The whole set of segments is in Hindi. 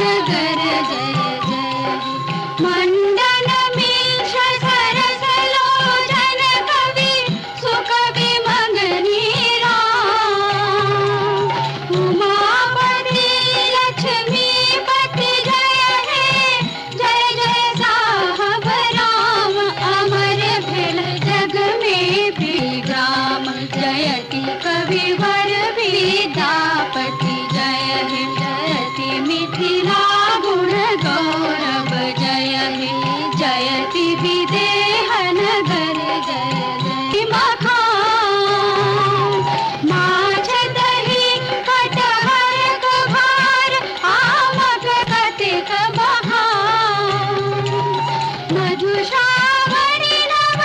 नगर जय जय मंडन मीश सरस लोचन कवि सुकवि मंगनी राम उमापति लक्ष्मीपति जय हे जय जय साहब राम अमर भेल जग में विग्राम जयति कविवर विद्यापति जय हे जयति मिथिला गुण गौरव जय हे जयति विदेह नगर जय जय मखान माछ दही कटहर कभार आमक कतिक बहार मधुश्रावणी नव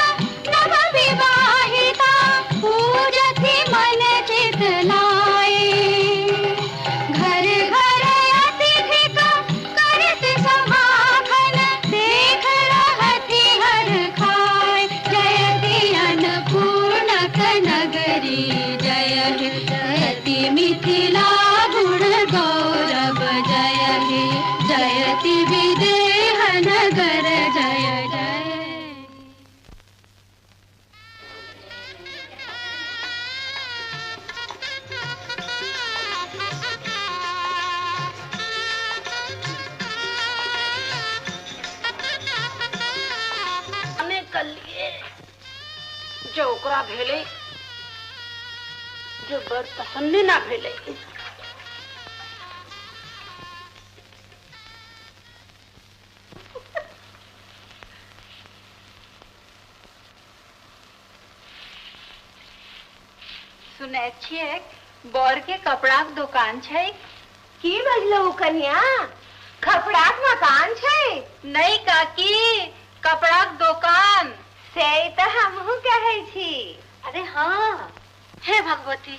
नव विवाहिता पूजति मन चित लाए घर घर अतिथि का करत समाखन देख रहति हर खाए जयति अन्नपूर्णक नगरी जय हे जयति मिथिला गुण गौरव जय हे जयति विदेह नगर जय जय हमें कर लिए जो ओकरा भेले जो बर पसंद ना भेले सुनै छियै बर के कपड़ा के दुकान छै की बजलहु कन्या कपड़ा के मकान छै नहीं काकी कपड़ा के दुकान से तो हमहू कहै छी अरे हाँ हे भगवती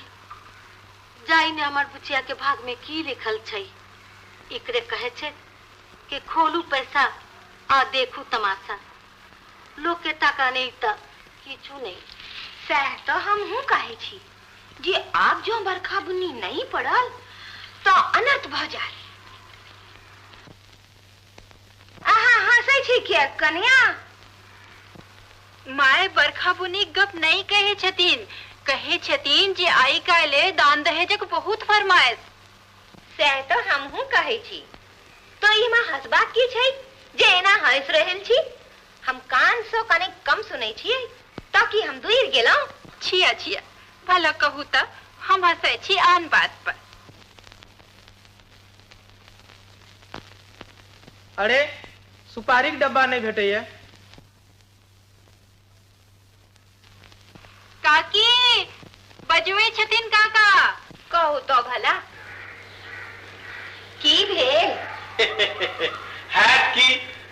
जाई ने हमर बुचिया के भाग में की लिखल छै एकरे कहे छै कि खोलू पैसा आ देखू तमाशा लोग के टाका नहीं त किछु नहीं सह तो हमहू कहै छी जे आप जो बरखा बुन्नी नहीं पड़ल तो अनर्थ भ जाए आहा हंसै छी क्या कन्या माय बरखा बुनी गप नहीं कहे छतीन जे आई काले दान दहेजक बहुत फरमाइश से तो हमहू कहै छी तो इमा हंसबाक की छै जे एना हंस रहल छी हम कान सो कने कम सुनै छियै ताकि हम दूर गेलौ छिया छिया भला कहू त हम हंसै छी आन बात पर अरे सुपारी के डब्बा नहीं भेटैया काकी बजवे छथिन काका कहू तो भला की भेल हैत की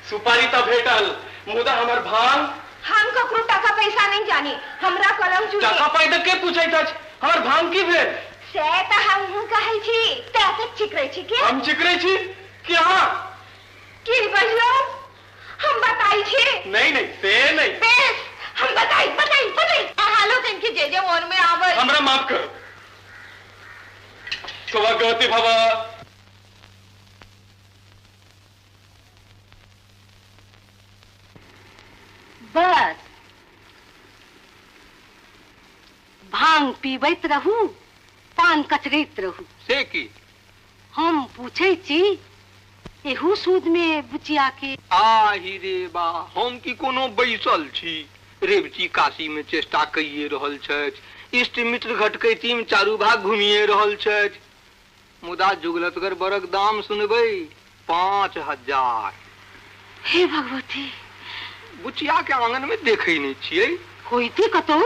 सुपारी तो भेटल मुदा हमर भांग हम ककरो टाका पैसा नहीं जानी हमरा कलम चुके टाका पैसा के पूछै छ हमर भांग की भेल से त हमहू कहै छी त चिकरै छी के हम चिकरै छी कि हां की बजलो हम बताई छी नहीं नहीं से नहीं बेस हम बताई हालो इनके जे मन में आवे हमरा माफ कर सौभाग्यवती भवा बस भांग पीबैत रहू पान कचरैत रहू से की हम पूछै छी एहू सूद में बुचिया के आही रे बा हम की कोनो बैसल छी रेवती काशी में चेष्टा कइए रहल छथि इष्ट मित्र घटकैती में चारू भाग घूमिए रहल छथि मुदा जुगलतगर बरक दाम सुनबै 5000 हे भगवती बुचिया के आंगन में देखै नहीं छियै होइते कतौ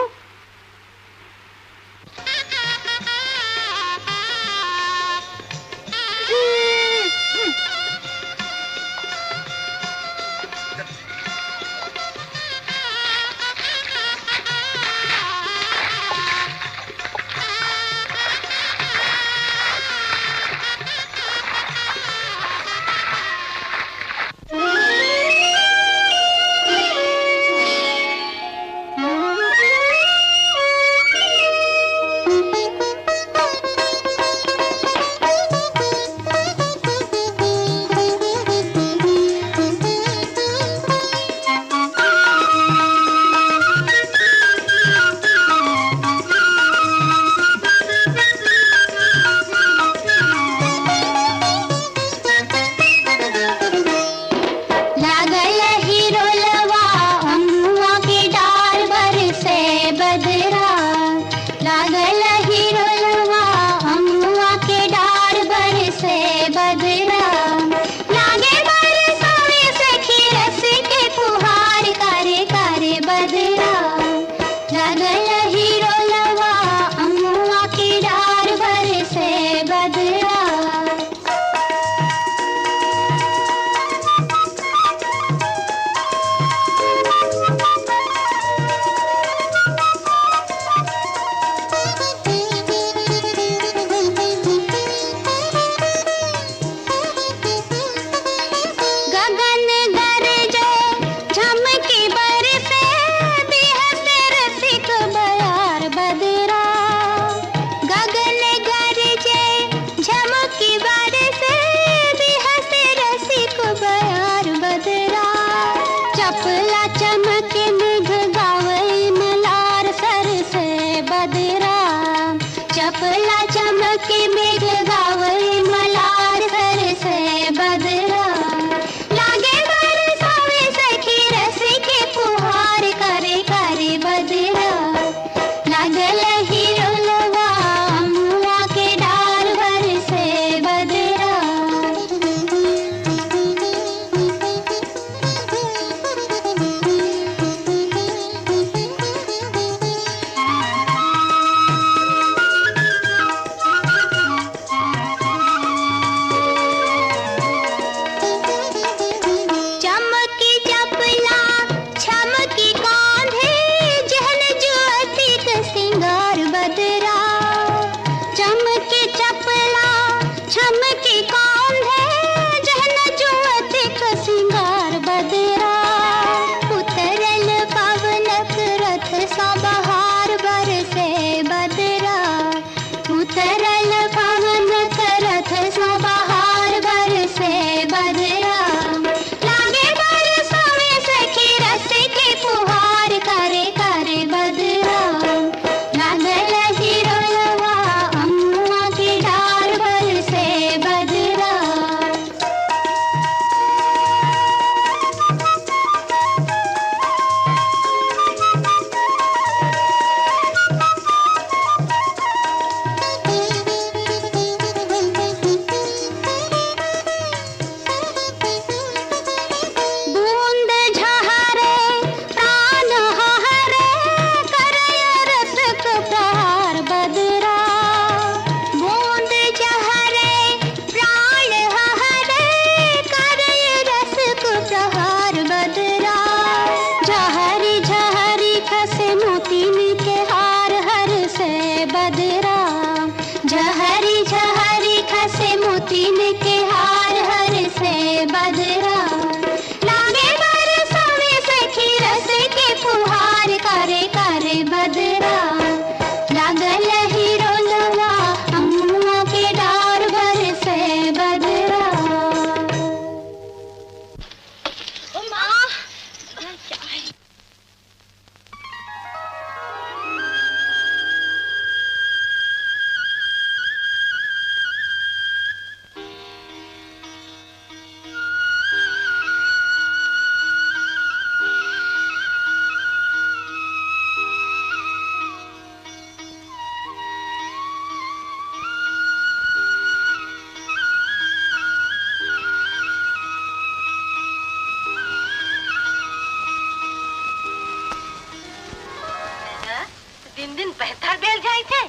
घर बेल जाए थे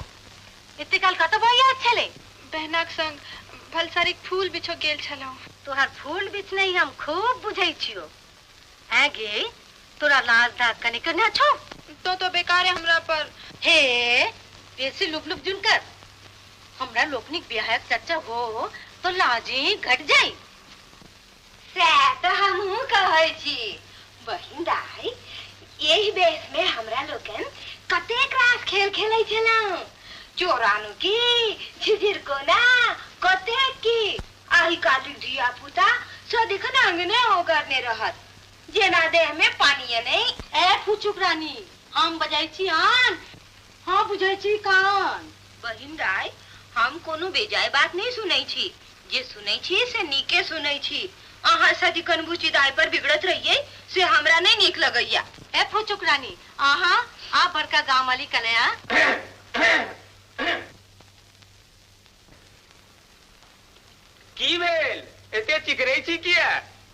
इतने काल का तो बोया छले बहनाक संग भलसारिक फूल बिछो गेल छलौ। तोहर फूल बिछने ही हम खूब बुझै छियो। आगे तोरा लाज दाग कने करना छो तो बेकार है हमरा पर। हे ऐसे लुक लुक जुन कर हमरा लोकनिक ब्याह चर्चा हो तो लाजी घट जाई। से तो हमहू कहै छी बहिन दाई यही बेस में हमरा लोगन कतेक रास खेल खेलै छलौ। चोरानु की झिझिर कोना कतेक की आई काली धिया पुता सदिखन अंगने ओगरने रहत जेना देह में पानी नहीं। ए फुचुक रानी हम बजाई छी आन हाँ बुझै छी कान। बहिन दाई हम कोनो बेजाय बात नहीं सुनै छी जे सुनै छी से नीके सुनै छी। आहा सदिखन बुची दाई पर बिगड़त रहिए से हमरा नहीं नीक लगैया। ए फुचुक रानी आहा आ बड़का गांव वाली कन्या की भेल एते चिकरै छी किया?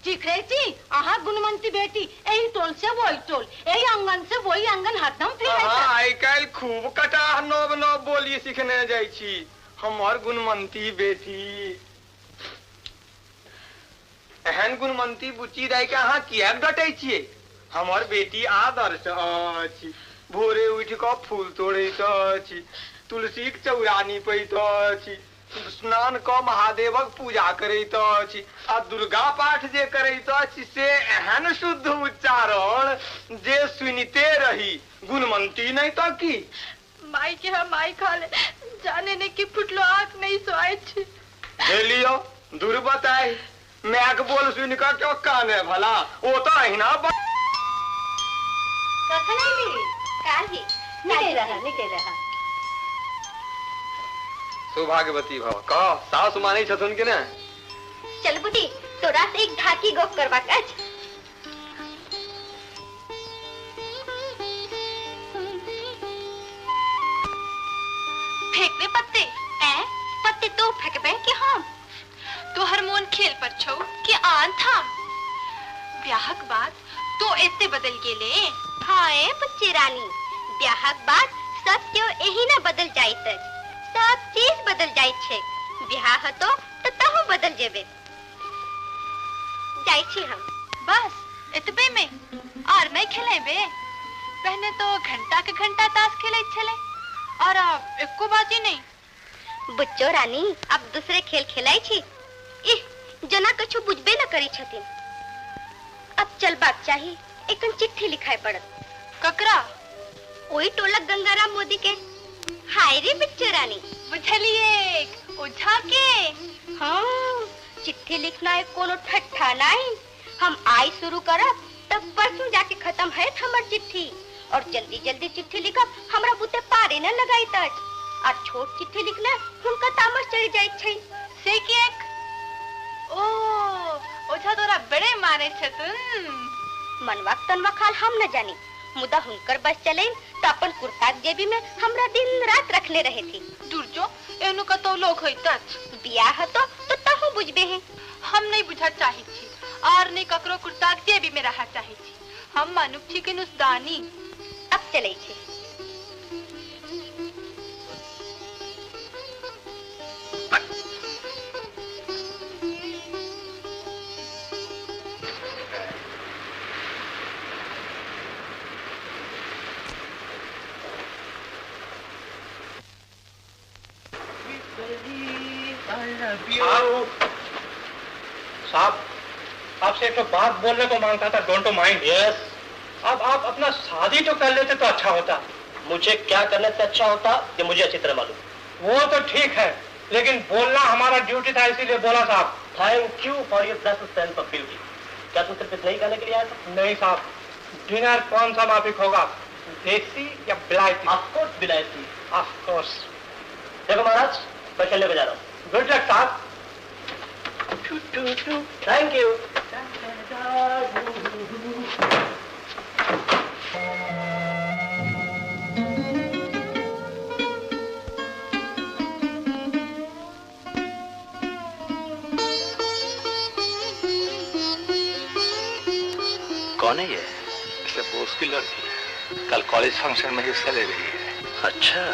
चिखरे छी आहा गुणवंती बेटी यही टोल से वही टोल यही आंगन से वही आंगन हरदम फिरै छै। आई काल खूब कटाह नव नव बोली सीखने जाय छी हमर गुणवंती बेटी। एहन गुणवंती बुच्ची दाई के अहाँ किया डटै छियै? हमर बेटी आदर्श अछि। भोरे उठ कऽ फूल तोड़ैत अछि, तुलसीक चौरा नीपैत अछि, स्नान कऽ महादेवक पूजा करैत अछि आ दुर्गा पाठ जे करैत अछि से एहन शुद्ध उच्चारण जे सुनिते रही। गुणवंती नहीं तो की? माई के हम माई खा ले जाने ने की फुटलो आंख नहीं सोआई छी। लियो दूर बताई मैं के बोल सुन का क्यों काने भला वो तो अहिना कखन आइली? काल्हि निकल रहा सौभाग्यवती भव कह सास मानै छथुन कि ना? चल बुटी तोरा से एक ढाकी गप करबाक अछि। फेंकबे पत्ते पत्ते तो फेंकबे कि हम? तोहर मोन खेल पर छौ कि आन थाम? ब्याहक बाद तो एते बदल गेले। हाय बच्चे रानी ब्याहक बाद सब क्यों यही ना बदल जाइत अछि। सब चीज बदल जाइत छै। ब्याह हतो तो तहु बदल जेबे। जाई छी हम। बस एतबे में और मैं खेलेबे। पहले तो घंटा के घंटा ताश खेले छले और अब एको बाजी नहीं। बुच्चो रानी अब दूसरे खेल खेलाई छी। इह जना कछु बुझबे न करी छथिन। अब चलबाक चाहिए एकन चिट्ठी लिखाए पड़त। ककरा? ओही टोलक गंगाराम मोदी के। हाय रे बच्चो रानी बुझलिए ओझा के। हाँ चिट्ठी लिखना है कोनो ठट्ठा नहीं। हम आई शुरू करब तब परसों जाके खत्म है हमर चिट्ठी और जल्दी जल्दी चिट्ठी लिखब हमरा बुते पारे न लगाई तज। और छोट चिट्ठी लिखना हुनका तामस चढ़ जाय छै। से किएक? ओ ओझा तोरा बड़े माने छथुन। मनवा तनवा खाल हम न जानी मुदा हुनकर बस चले तो अपन कुर्ता जेबी में हमरा दिन रात रखले रहे थी। दूर जो एनु कतो लोग होई तच। बियाह तो तहु बुझबे हैं। हम नहीं बुझा चाही छी और नहीं ककरो कुर्ता जेबी में रहा चाही छी। हम मानुक छी के नुसदानी। अब चले छे। साहब आपसे एक तो बात बोलने को मांगता था। Don't mind. यस। अब आप अपना शादी तो कर लेते तो अच्छा होता। मुझे क्या करने से अच्छा होता ये मुझे अच्छी तरह मालूम। वो तो ठीक है लेकिन बोलना हमारा ड्यूटी था इसीलिए बोला साहब। Thank you for your best sense of beauty. क्या तुम सिर्फ इतना ही कहने के लिए आया था? नहीं साहब डिनर कौन सा माफिक होगा देसी या बिलायती? ऑफ कोर्स बिलायती। Of course. देखो महाराज मैं खेलने को जा रहा हूँ। गुड लक साहब। Thank you. कौन है ये? इससे बोस की लड़की कल कॉलेज फंक्शन में हिस्सा ले रही है। अच्छा,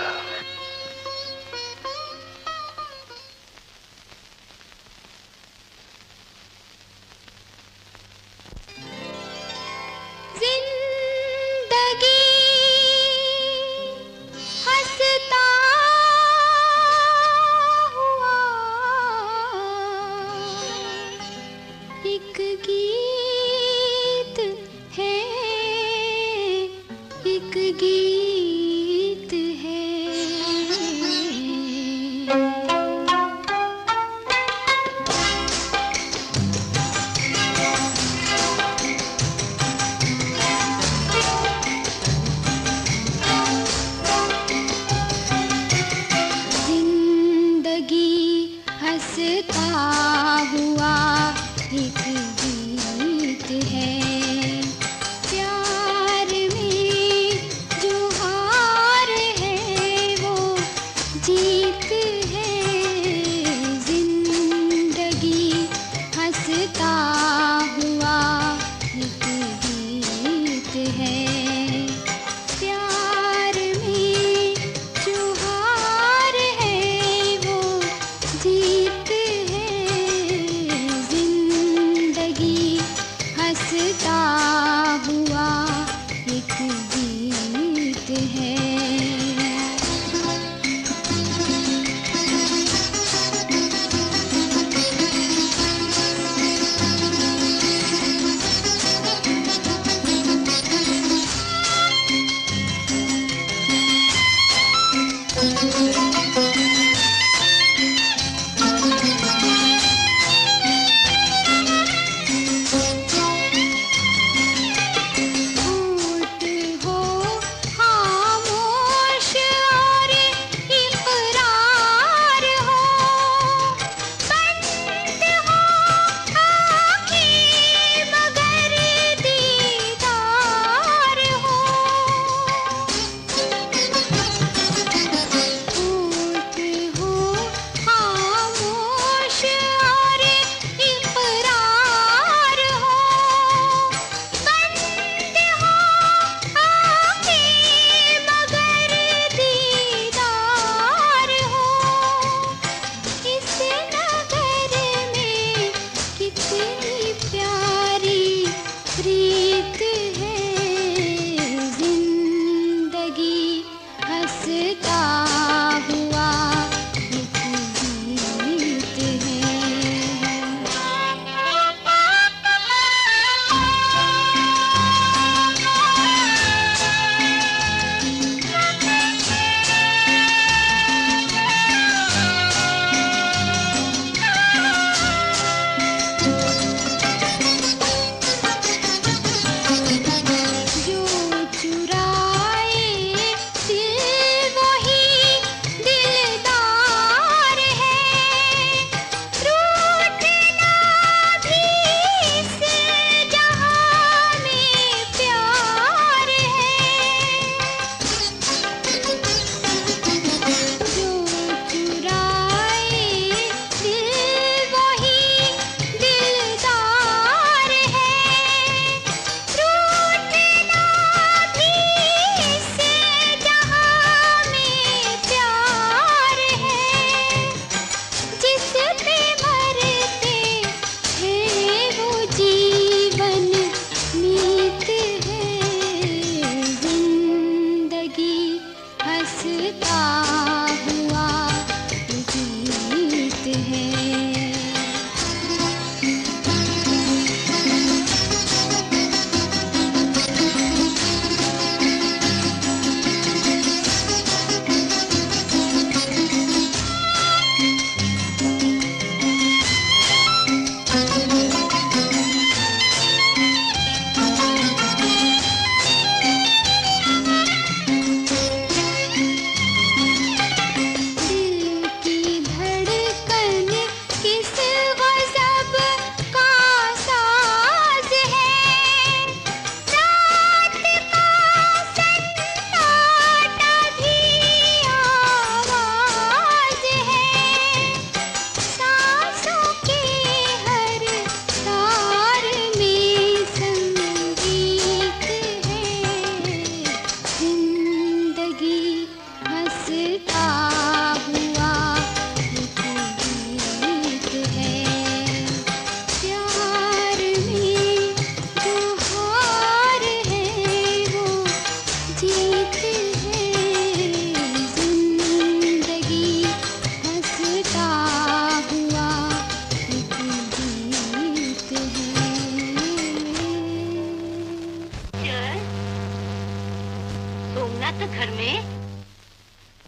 घर में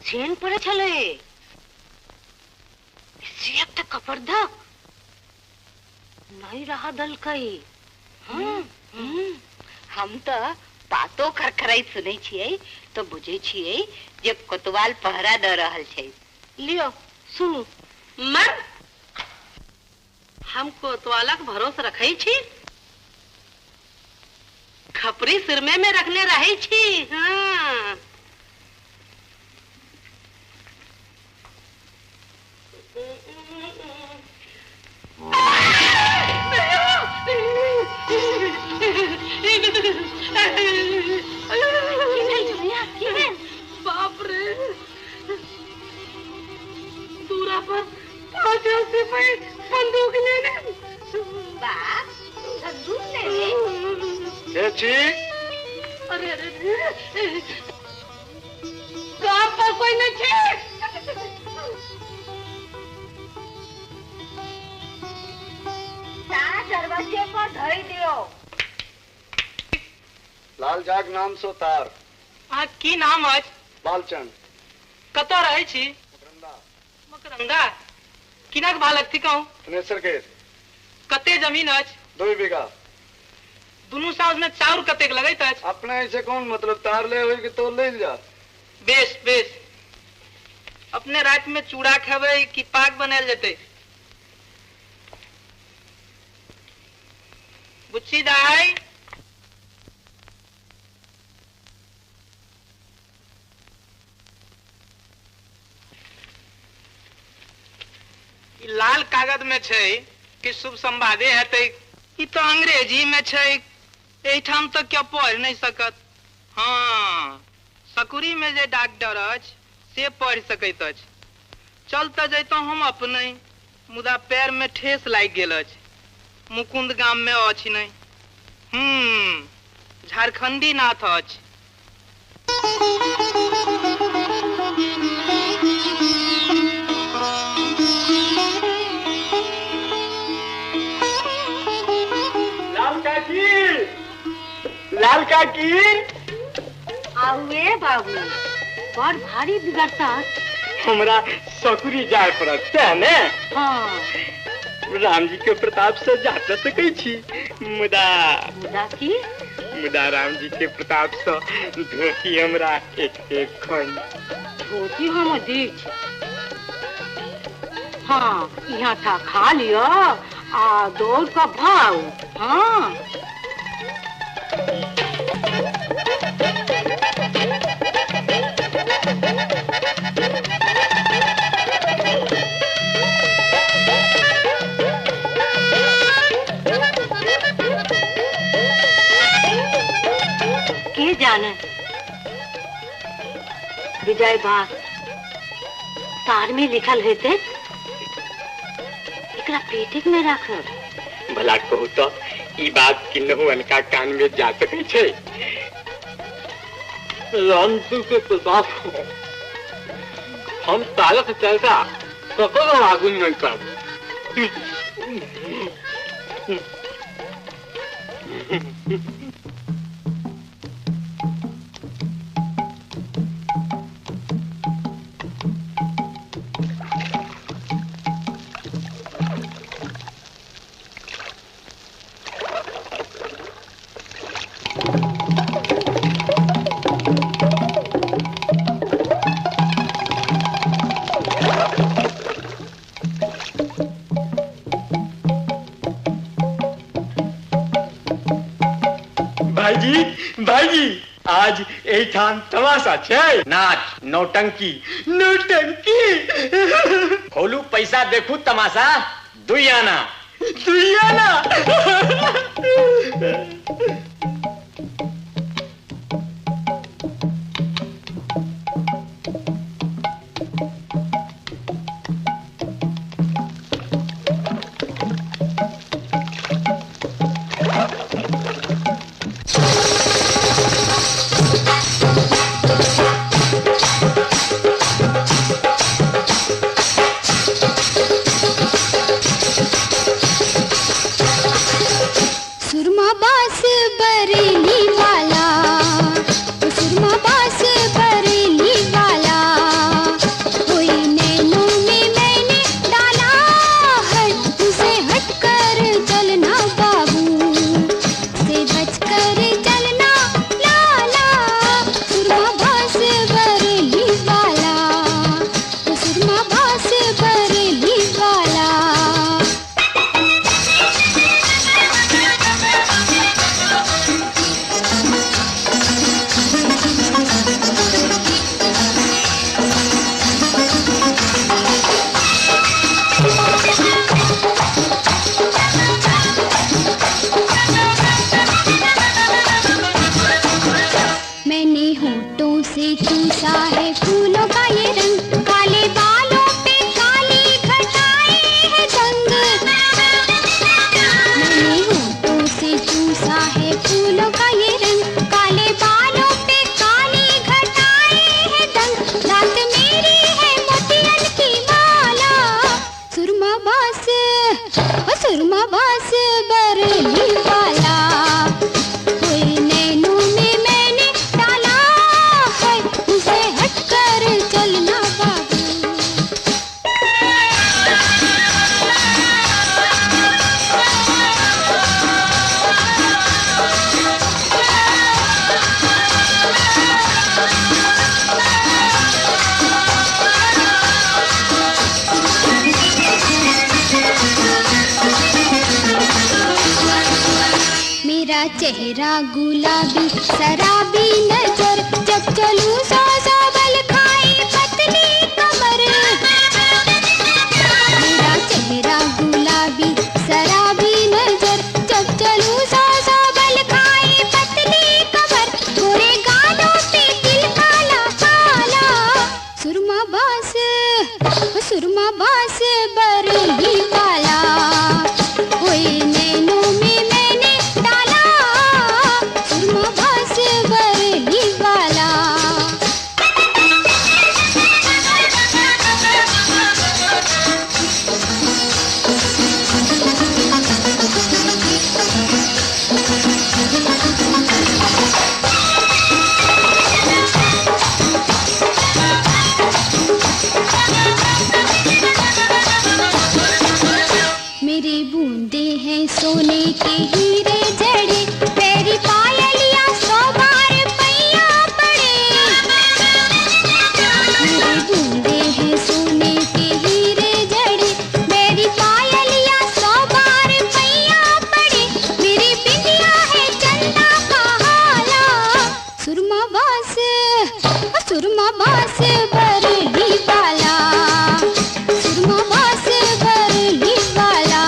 चैन पड़े चले सियक तो कपड़दा नहीं रहा दल कई। हम तो बातो खरखराई सुनै छियै तो बुझे छियै जे कोतवाल पहरा द रहल छै। लियो सुनू मर हम कोतवाला के भरोसे रखे छी खपरी सिरमे में रखने रहे छी। हाँ बाप रे दूरा पर 5 सिपाही बंदूक लेने। बाप बंदूक लेने? अरे अरे गांव पर कोई नहीं छे। दरवाजे पर धरी दियो। लाल जाग नाम सो तार की नाम आज बालचंद कत रहे छी? मकरंदा किनक भालक थी कहूँ थनेसर के कते जमीन आज? 2 बीघा। दोनों साउस में चाउर कतेक लगैत आज? अपने ऐसे कौन मतलब तार ले होई कि तो ले जा। बेस बेस अपने रात में चूड़ा खेबै कि पाक बनाल जते? बुच्ची दाई लाल कागज में छै कि शुभ संवादे हेतै ई तो अंग्रेजी में छै एठाम तो क्या पढ़ नहीं सकत। हाँ सकुरी में जे डॉक्टर अछि से पढ़ सकैत अछि। चल तो जैतो हम अपने मुदा पैर में ठेस लाग गेल अछि। मुकुंद गाम में अछि नहीं। झारखंडी नाथ अछि। लाल काकी आउए बाबू बड़ भारी बिगड़ता। हमरा सकुरी जाय पड़त ने। हाँ राम जी के प्रताप से जा सकै छी मुदा राम जी के प्रताप से धोती हमरा एक खंड धोती हम दी। हाँ यहाँ था खा लियो आ दौड़ का भाव। हाँ के जाने विजय बात तार में लिखल है ते एकरा पेटिक में रख। भला कहू तो ई बात किन्नहु अनका कान में जा सकै छै। राम जी के प्रताप हम तारक चलता ककरो आगू नहीं करब। भाईजी आज एठान तमाशा छै। नाच नौटंकी नौटंकी खोलू पैसा देखू तमाशा 2 आना 2 आना। मेरा चेहरा गुलाबी शराबी नजर, जब चलूं सौ सौ बल खाई पतली कमर। मेरा चेहरा गुलाबी शराबी नजर, जब चलूं सौ सौ बल खाई पतली कमर। गोरे गालों पे दिल काला काला, सुरमा बास बरली वाला। ओए नैनों में मैंने डाला सुरमा बास बरली वाला। मेरी बूंदे हैं सोने के हीरे जड़े, मेरी पायलिया 100 बार पैया पड़े। मेरी बूंदे हैं सोने के हीरे जड़े, मेरी पायलिया 100 बार पैया पड़े। मेरी बिंदिया है चंदा का हाला, सुरमा बास बरली वाला। सुरमा बास बरली वाला।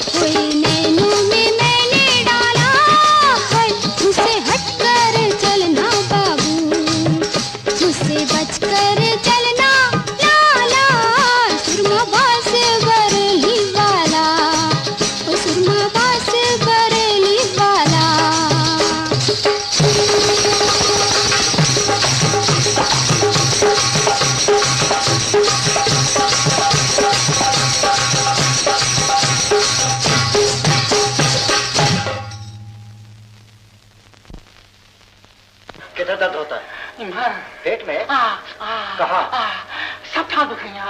कोई नैनों में मैंने डाला है, मुझसे हटकर चलना बाबू, मुझसे बचकर चलना लाला। सुरमा बास बरली वाला, ओ सुरमा बास बरली वाला। किधर दर्द होता है? पेट में? कहाँ? सब था दुखिया।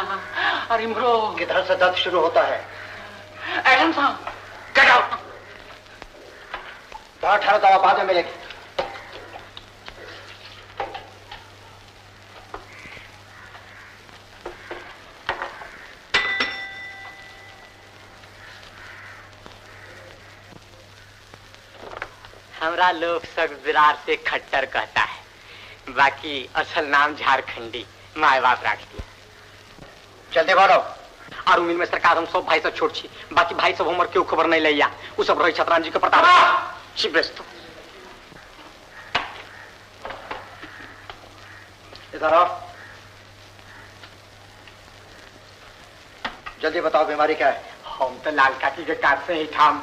अरे इमरो किधर से दर्द शुरू होता है? एडम साहब गेट आउट। बाहर ठहरा, दवा बाद में मिलेगी। हमरा लोग सब विरार से खट्टर कहता है, बाकी असल नाम झारखंडी माए बाप राख दिया। जल्दी बोलो। और उम्मीद में सरकार हम सब भाई सब छोड़ छी, बाकी भाई सब हमर क्यों खबर नहीं लिया। उ सब रही छतराम जी के प्रताप। शिवेस्तु इधर आओ। जल्दी बताओ बीमारी क्या है? हम तो लाल काकी के काट से ही ठाम।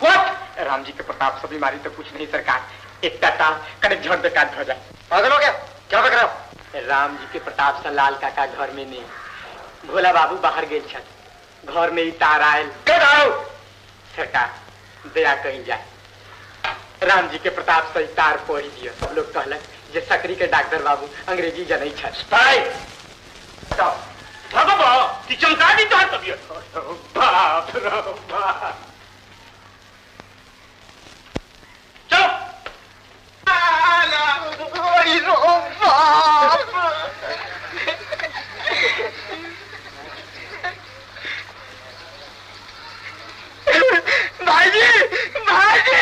राम जी के प्रताप से बीमारी तो कुछ नहीं सरकार, एक टाटा कड़े झड़ पे काट हो जाए। पागल हो गया? क्या बक रहे हो? राम जी के प्रताप से लाल काका घर में नहीं, भोला बाबू बाहर गए छत, घर में ही तार आयल। सरकार दया कही जाए, राम जी के प्रताप से तार पढ़ी दिया। सब लोग कहलक जे सकरी के डॉक्टर बाबू अंग्रेजी जनै छत। चमका दी तो तबियत। बाप रे बाप। चलो भाईजी भाईजी।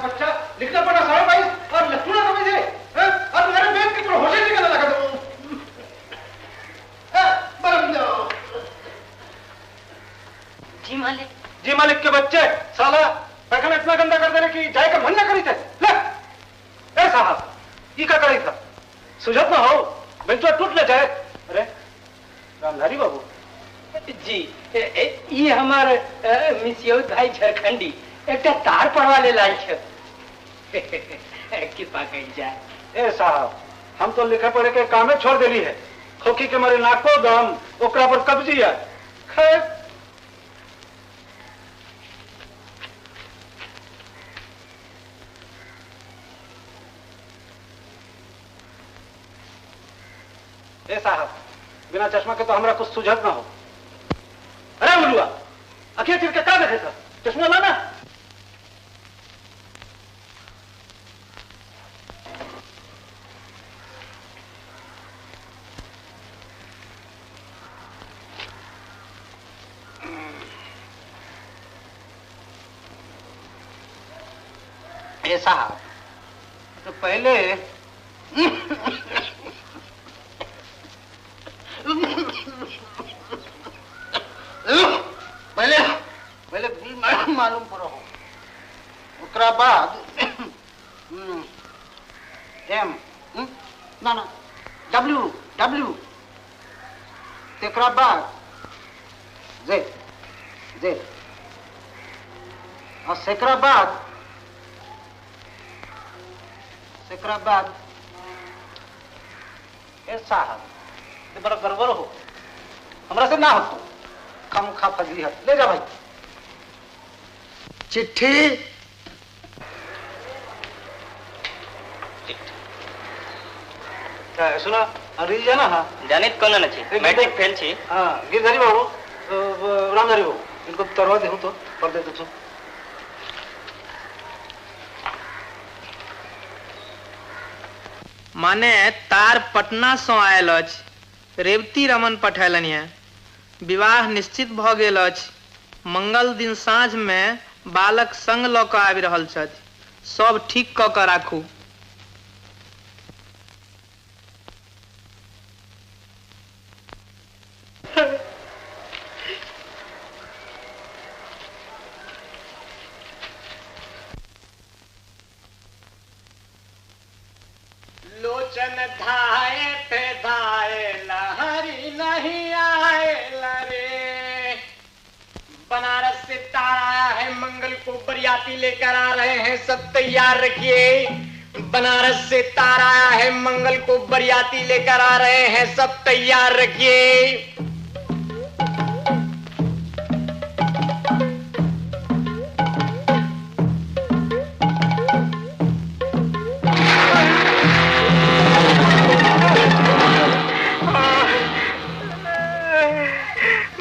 बच्चा लिखना पड़ा 22.5 और लखनऊ ना समझे, और मेरे बेट के होशे निकलने लगा। तो जी मालिक के बच्चे साला पैखाना इतना गंदा कर देने की जाए का मन ना करी थे। ले ए साहब ये क्या करी था? सुझत ना हो बेंचवा टूट ले जाए। अरे रामधारी बाबू जी, ये हमार मिसियो भाई झारखंडी एक तार पड़वा ले लाई है। कृपा कही जाए। ए साहब हम तो लिखे पढ़े के कामे छोड़ देली है, खोखी के मारे नाको दम ओकरा पर कब्जी है। खैर ए साहब बिना चश्मा के तो हमरा कुछ सुझत ना हो। अरे मुलुआ अखियां चिर के क्या देखे था? चश्मा लाना। साहब तो पहले पहले पहले बिल मालूम करो ओकरा बाद एम ना ना डब्ल्यू डब्ल्यू तेकरा बाद जेड जेड और सेकरा बाद ए साहब ये बड़ा गड़बड़ हो हमरा से ना हो तो कम खा फजीहत ले जा भाई चिट्ठी सुना रील जाना हाँ जानित कौन ना छी मैट्रिक फेल छी हाँ गिरधारी बाबू रामधारी बाबू इनको तरवा दे तो कर दे तो माने तार पटना से आयल अछि रेवती रमन पठेलनि है विवाह निश्चित भ गेल अछि मंगल दिन साँझ में बालक संग ल क आबि रहल छथि सब ठीक क के राखू लोचन धाए थे धाए लहरी नहीं आए लरे बनारस से तारा है मंगल को बरियाती लेकर आ रहे हैं सब तैयार रखिए बनारस से तारा है मंगल को बरियाती लेकर आ रहे हैं सब तैयार रखिए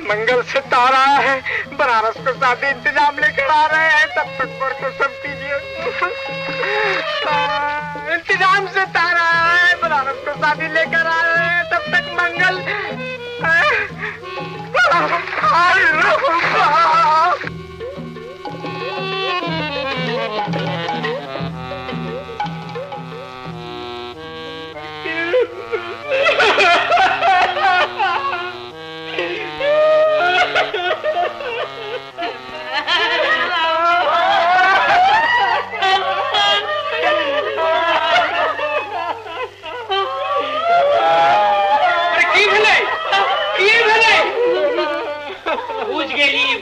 मंगल से तारा है बनारस को शादी इंतजाम लेकर आ रहे हैं तब तक पर को सब कीजिए इंतजाम से तारा है बनारस को शादी लेकर आ रहे हैं तब तक मंगल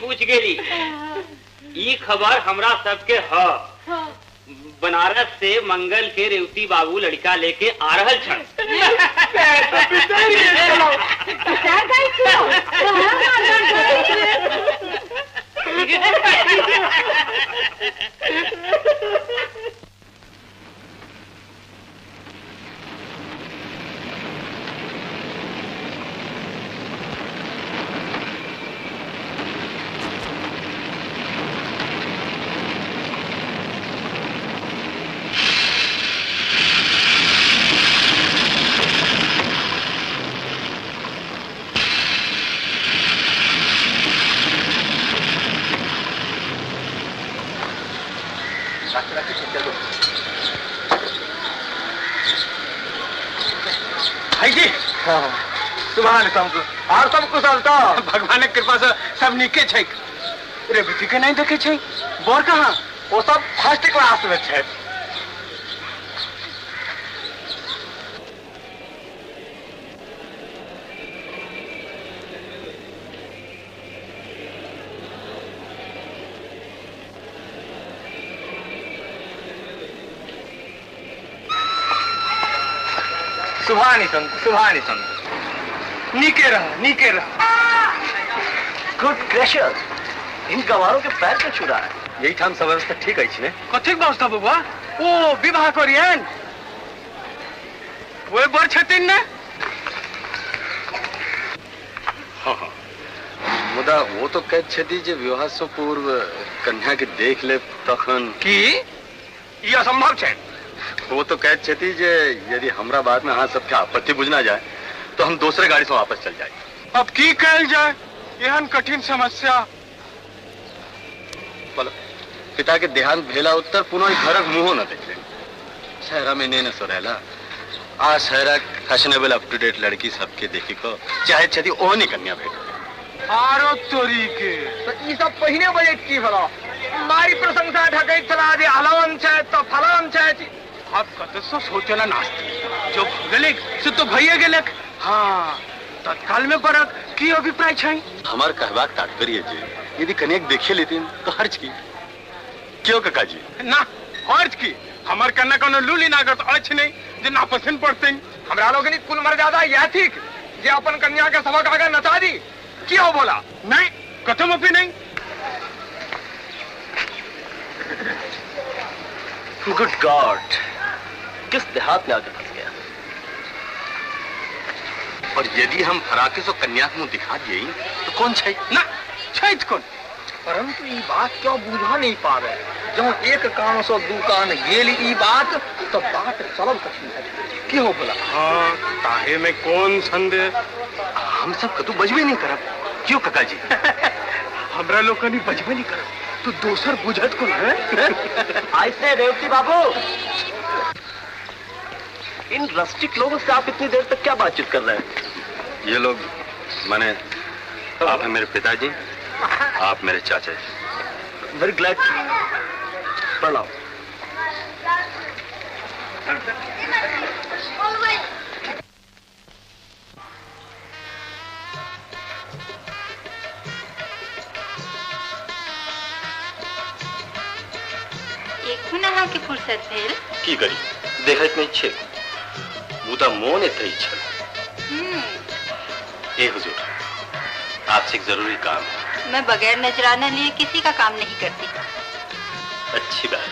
पूछ गेली ई खबर हमरा सबके ह बनारस से मंगल के रेवती बाबू लड़का लेके आ रहल छन सुभान और सब कुशल तो भगवान के कृपा से सब नीके छे रेवती के नहीं देखे छे बोर कहाँ वो सब फर्स्ट क्लास में छे सुभानी संत नीके रहा गुड ग्रेशियस इन गवारों के पैर पे छू रहा है यही ठाम सब व्यवस्था ठीक है इसने कथिक व्यवस्था बबुआ ओ विवाह करियन वो बर छथिन ने हाँ मुदा वो तो कहत छथि जे विवाह से पूर्व कन्या के देख ले तखन की ये असंभव छे वो तो कहत छथि जे यदि हमरा बाद में हाँ सबके आपत्ति बुझना जाए तो हम दूसरे गाड़ी से वापस चल जाए अब की कहल जाए एहन कठिन समस्या बोलो पिता के देहांत भेला उत्तर पुनः घरक मुंह न देखे शहरा में ने न सोरेला आ शहरा फैशनेबल अप टू डेट लड़की सबके देखी को चाहे छदी ओनी कन्या भेट आरो तोरी के तो ई सब पहिने बजे की भला मारी प्रशंसा ढकै चला दे हलावन छै तो फलावन छै अब कतसो सोचला नास्ती जो भगले से तो भइए गेलक हां तत्काल में परक की अभिप्राय छै हमार कहबाक तात्पर्य जे यदि कनेक देखे लेतिन तो हर्ज की क्यों काका जी ना हर्ज की हमार कन्ना कोनो लूली नागत अछि नहीं जे नापसंद पड़ते हमरा लोगनी कुल मर्यादा यह ठीक जे अपन कन्या के सबक आगे नचा दी क्यों बोला नहीं कथम भी नहीं गुड गॉड किस देहात में आके फंस गया और यदि हम फराके से कन्या को दिखा दिए तो कौन छै ना छै कौन परंतु ई बात क्यों बुझा नहीं पावे जो एक कान से दू कान गेली ई बात तो बात चलब कठिन है क्यों बोला हां ताहे में कौन संदेह हम सब कतु बजबे नहीं करब क्यों काका जी हमरा लोकनी बजबे नहीं करब तो दोसर बुझत को है ऐसे रेवती बाबू इन रस्टिक लोगों से आप इतनी देर तक क्या बातचीत कर रहे हैं ये लोग माने आप हैं मेरे पिताजी आप मेरे चाचा जी वेरी ग्लैड प्रणाम एक नहा के फुर्सत भेल की करी देखत नहीं छे मुदा मोन एतै छल ए हुजूर आपसे एक जरूरी काम है मैं बगैर नजराना लिए किसी का काम नहीं करती अच्छी बात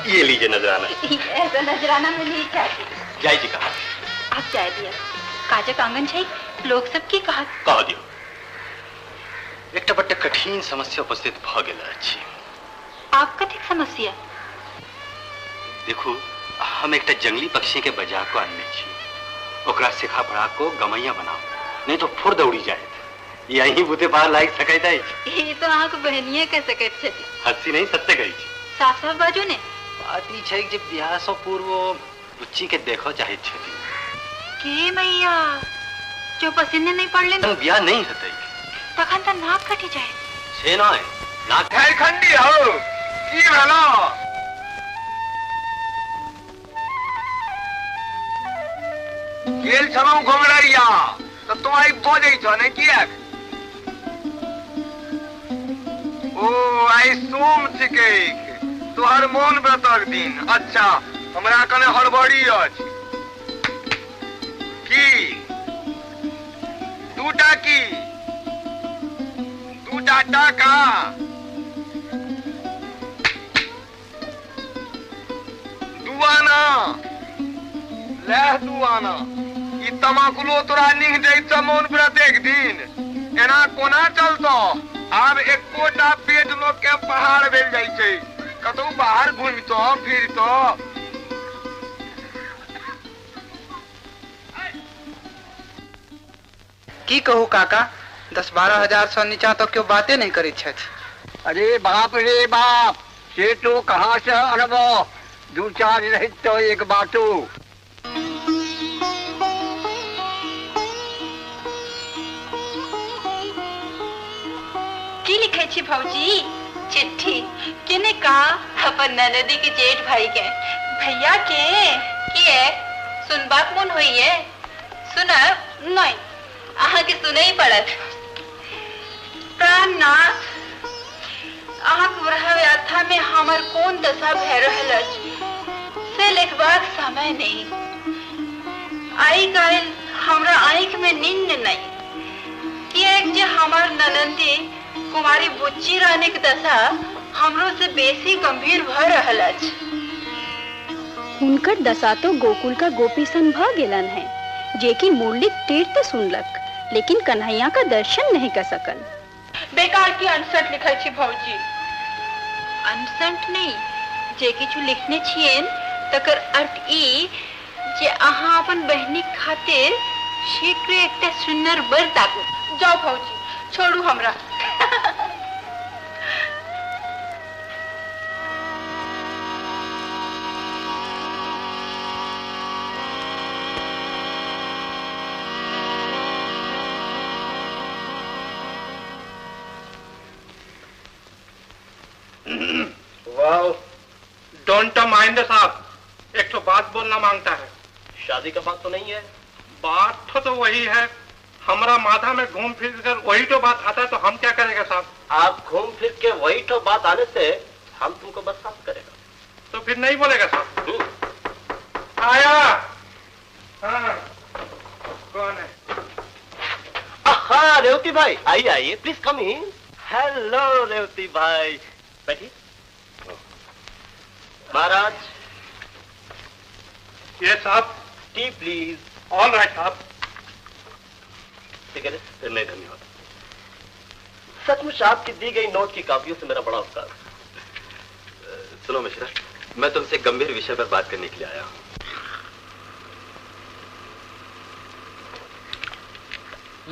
ये लीजिए नजराना ऐसा नजराना में नहीं चाहती जाय जी कहा आप चाय दिया काजक आंगन छै लोग सब की कहा कह दियो एकटा बड्ड कठिन समस्या उपस्थित भ गेल अछि आप कथी समस्या देखो हम एकटा जंगली पक्षी के बजा को आनने छी ओकरा सिखा पढ़ा को गमैया बनाओ नहीं तो फुर दौड़ी जाए यही बुते पार लायक सकैत अछि ये तो आंख बहनिए कह सकैत छथि हंसी नहीं सत्य कही छी साफ साफ बाजू ने बात ई छै जे बियाह से पूर्व रुचि के देखो चाहे छथि के मैया जो पसीने नहीं पड़ले तो बियाह नहीं हेतै तखन त नाक कटि जाए से नहीं नाक है खंडी हो की भेला गेल छलौ घोंगड़िया तो तो आई बोझै छ ने किया ओ आई सोम छिके तोहर मोन व्रतक दिन अच्छा हमरा कने हड़बड़ी अछि की दूटा टाका दुआना ले दुआना ई तमाकुलो तोरा निह दै छ मोन प्रत्येक दिन एना कोना चलतो आब एकोटा पेट लोग के पहाड़ भेल जाइ छै कतौ बाहर घुमतो फिरतो की कहू काका 10-12 हजार से नीचा तो क्यों बातें नहीं करी छथि अरे बाप रे बाप से तो कहाँ से अरबो दू चार रहित तो एक बाटो की लिखे छी भौजी चिट्ठी किने का अपन ननदी के जेठ भाई के भैया के किए सुनबाक मन होई है सुना नहीं आहा के सुने ही पड़त प्राणनाथ आहा पुरहा व्याथा में हमर कौन दशा भय रहल से लिखबाक समय नहीं आई काल हमरा आंख में नींद नहीं कि एक जे हमर ननंदी कुमारी बुच्ची रहने के दशा हमरो से बेसी गंभीर भ रहल अछि हुनकर दशा तो गोकुल का गोपी सन भ गेलन है जेकी मुरली तीर्थ सुनलक लेकिन कन्हैया का दर्शन नहीं कर सकल बेकार की अनसट लिखल छी भौजी अनसट नहीं जे किछु लिखने छियन तकर अर्थ ई जे अहाँ अपन बहनी खातिर शीघ्र एकटा सुंदर बर ताकू जाओ भौजी छोड़ू हमरा डोंट माइंड साहब, एक तो बात बोलना मांगता है। शादी का बात तो नहीं है? बात तो वही है, हमारा माथा में घूम फिर कर वही तो बात आता है, तो हम क्या करेंगे साहब? आप घूम फिर के वही तो बात आने से हम तुमको बर्खास्त करेगा। तो फिर नहीं बोलेगा साहब? आया। हाँ, कौन है? हाँ रेवती भाई, आइए आइए, please come in. Hello Revati भाई, बैठिए। महाराज। ये साहब। T please. ऑल राइट साहब। ठीक है, नहीं धन्यवाद। सचमुच आपकी दी गई नोट की कापियों से मेरा बड़ा उपकार। सुनो मिश्रा, मैं तुमसे गंभीर विषय पर बात करने के लिए आया हूं।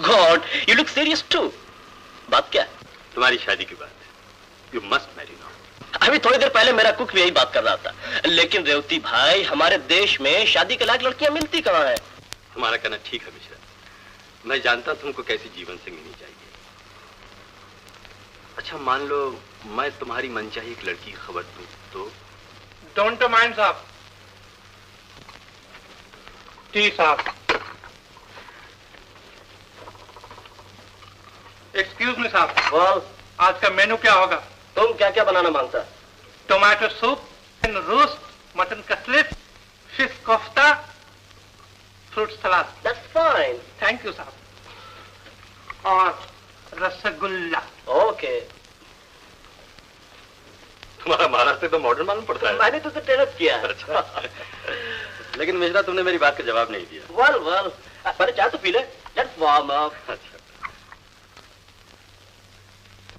God, you look serious too. बात क्या है? तुम्हारी शादी की बात है। You must marry now. अभी थोड़ी देर पहले मेरा कुक भी यही बात कर रहा था। लेकिन रेवती भाई, हमारे देश में शादी के लायक लड़कियां मिलती कहाँ है? तुम्हारा कहना ठीक है मिश्रा, मैं जानता तुमको कैसी जीवन से मिलनी चाहिए। अच्छा मान लो मैं तुम्हारी मनचाही एक लड़की की खबर दूं तो? डोंट माइंड साहब। टी साहब। एक्सक्यूज मी साहब, आज का मेनू क्या होगा? तुम क्या क्या बनाना मांगता? Tomato soup, roast, mutton cutlet, fish kofta, fruit salad. That's fine. Thank you साहब। और रसगुल्ला। ओके। तुम्हारा महाराष्ट्र तो मॉडर्न मालूम पड़ता है। मैंने तुझे ट्रेन किया है। अच्छा। लेकिन मिश्रा तुमने मेरी बात का जवाब नहीं दिया। वेल पहले चाय तो पी ले। Let's warm up. अच्छा।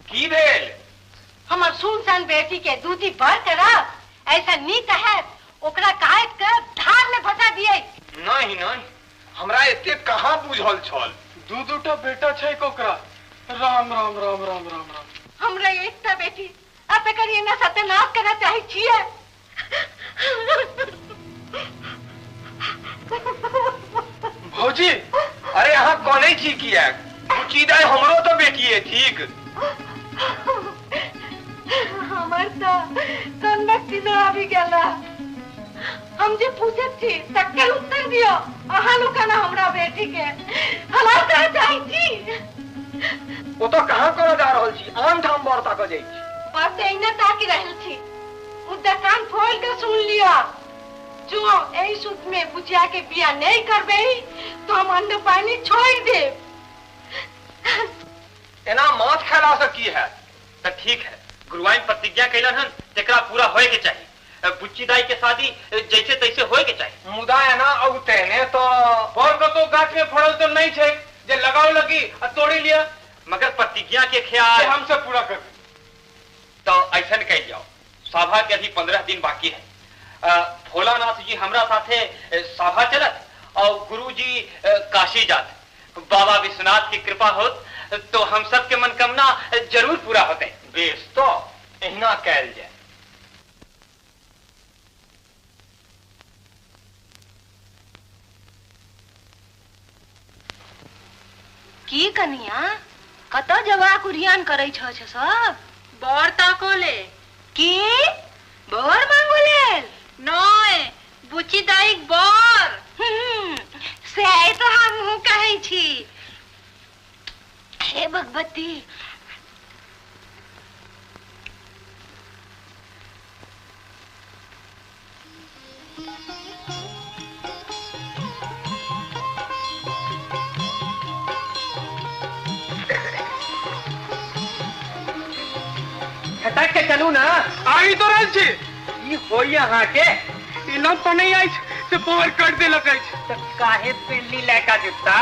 की भेल? हमार सुनसान बेटी के दूधी भर कर ऐसा नीत है, ओकरा काट कर धार में फंसा दिए। नहीं नहीं, हमरा एते कहाँ बुझल छल। दू दूटा बेटा छै कोकरा। राम राम राम राम राम राम। हमरा एकटा बेटी अब करिए ना सत्यानाश करना चाहे छिए। भौजी, अरे यहाँ कौन चीज किया? बुचीदा हमरो तो बेटी है ठीक। हमार तो दिला भी गेला। हम जे पूछे थी तक्के उत्तर दियो। अहाँ लोग ना हमरा बेटी के हलाल कर चाहे छी। वो तो कहाँ कर जा रहल छी? आन ठाम वार्ता कर जाई छी। बस इने ताकि रहल छी। मुद्दा कान खोल के सुन लिया। जो एही सूत में बुचिया के बिया नहीं करबे तो हम अंडे पानी छोड़ दे। एना माथ खैला से की है? तो ठीक है, गुरुआइन प्रतिज्ञा कैलन हन, तेकरा पूरा होए के चाहिए। बुच्ची दाई के शादी जैसे तैसे होए के चाहिए। मुदा है ना, अब तेने तो और को तो गाछ में फड़ल तो नहीं छे जे लगाओ लगी और तोड़ी लिया। मगर प्रतिज्ञा के ख्याल हमसे पूरा कर तो ऐसा कह जाओ। सभा के अभी 15 दिन बाकी है। भोलानाथ जी हमरा साथे सभा चलत और गुरुजी काशी जात। बाबा विश्वनाथ की कृपा होत तो हम सब के मनकामना जरूर पूरा होते। बेस तो इतना कैल जाए। की कनिया कत जवा कुरियान करे छ सब? बर ताकोले। की बर मांगोले? नय, बुची दाई बर। से तो हम कहे छी। हे भगवती, हटा के चलू ना। आई तो रहल छी। ई होई यहाँ के इलम तो नहीं आई से पावर कट दे लगे। तो काहे पिल्ली लेका जूता?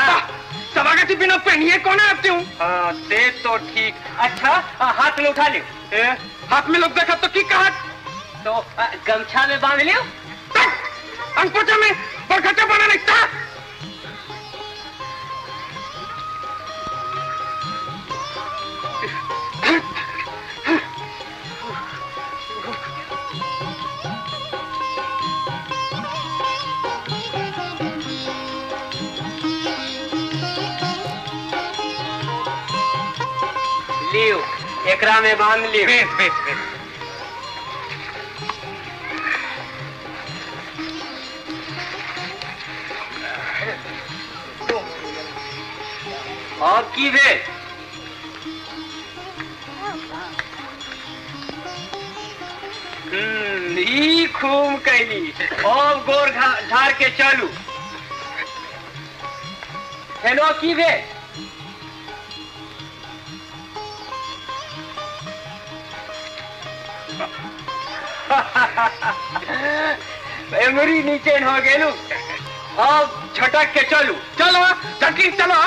सवागत बिना पहनिए कौन आते हूँ? हाँ से तो ठीक। अच्छा हाथ में उठा लियो। हाथ में लोग देखा तो की कहा? तो गमछा में बांध लियो। अंकोचा में बरखचा बना नहीं था। लियो, एकरा में बांध लियो। Base base base. अब की भेल ई खूब कैली अब गोर झाड़ के चलू हेलो की भेल एमरी नीचे हो गेलू अब झटक के चलू चलो झटकी चलो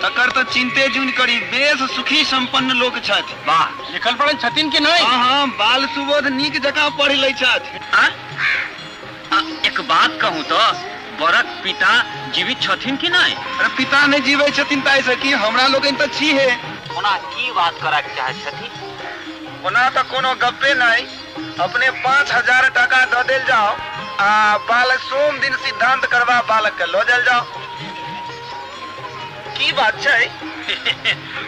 तकर तो चिंते जून करी बेस सुखी संपन्न लोक छथि। वाह लिखल पढ़ल छथिन कि नहीं? हाँ बाल सुबोध नीक जकाँ पढ़ि लै छथि। एक बात कहूँ तो बरक पिता जीवित छथिन कि नहीं? अरे पिता नहीं जीवे छथिन ताहि से की हमरा लोगन तो छी है। ओना की बात करा के चाहे छथिन? ओना तो कोनो गप्पे नहीं, अपने 5000 टका दऽ देल जाओ आ बालक सोम दिन सिद्धांत करवा बालक के लो जल जाओ। की बात है?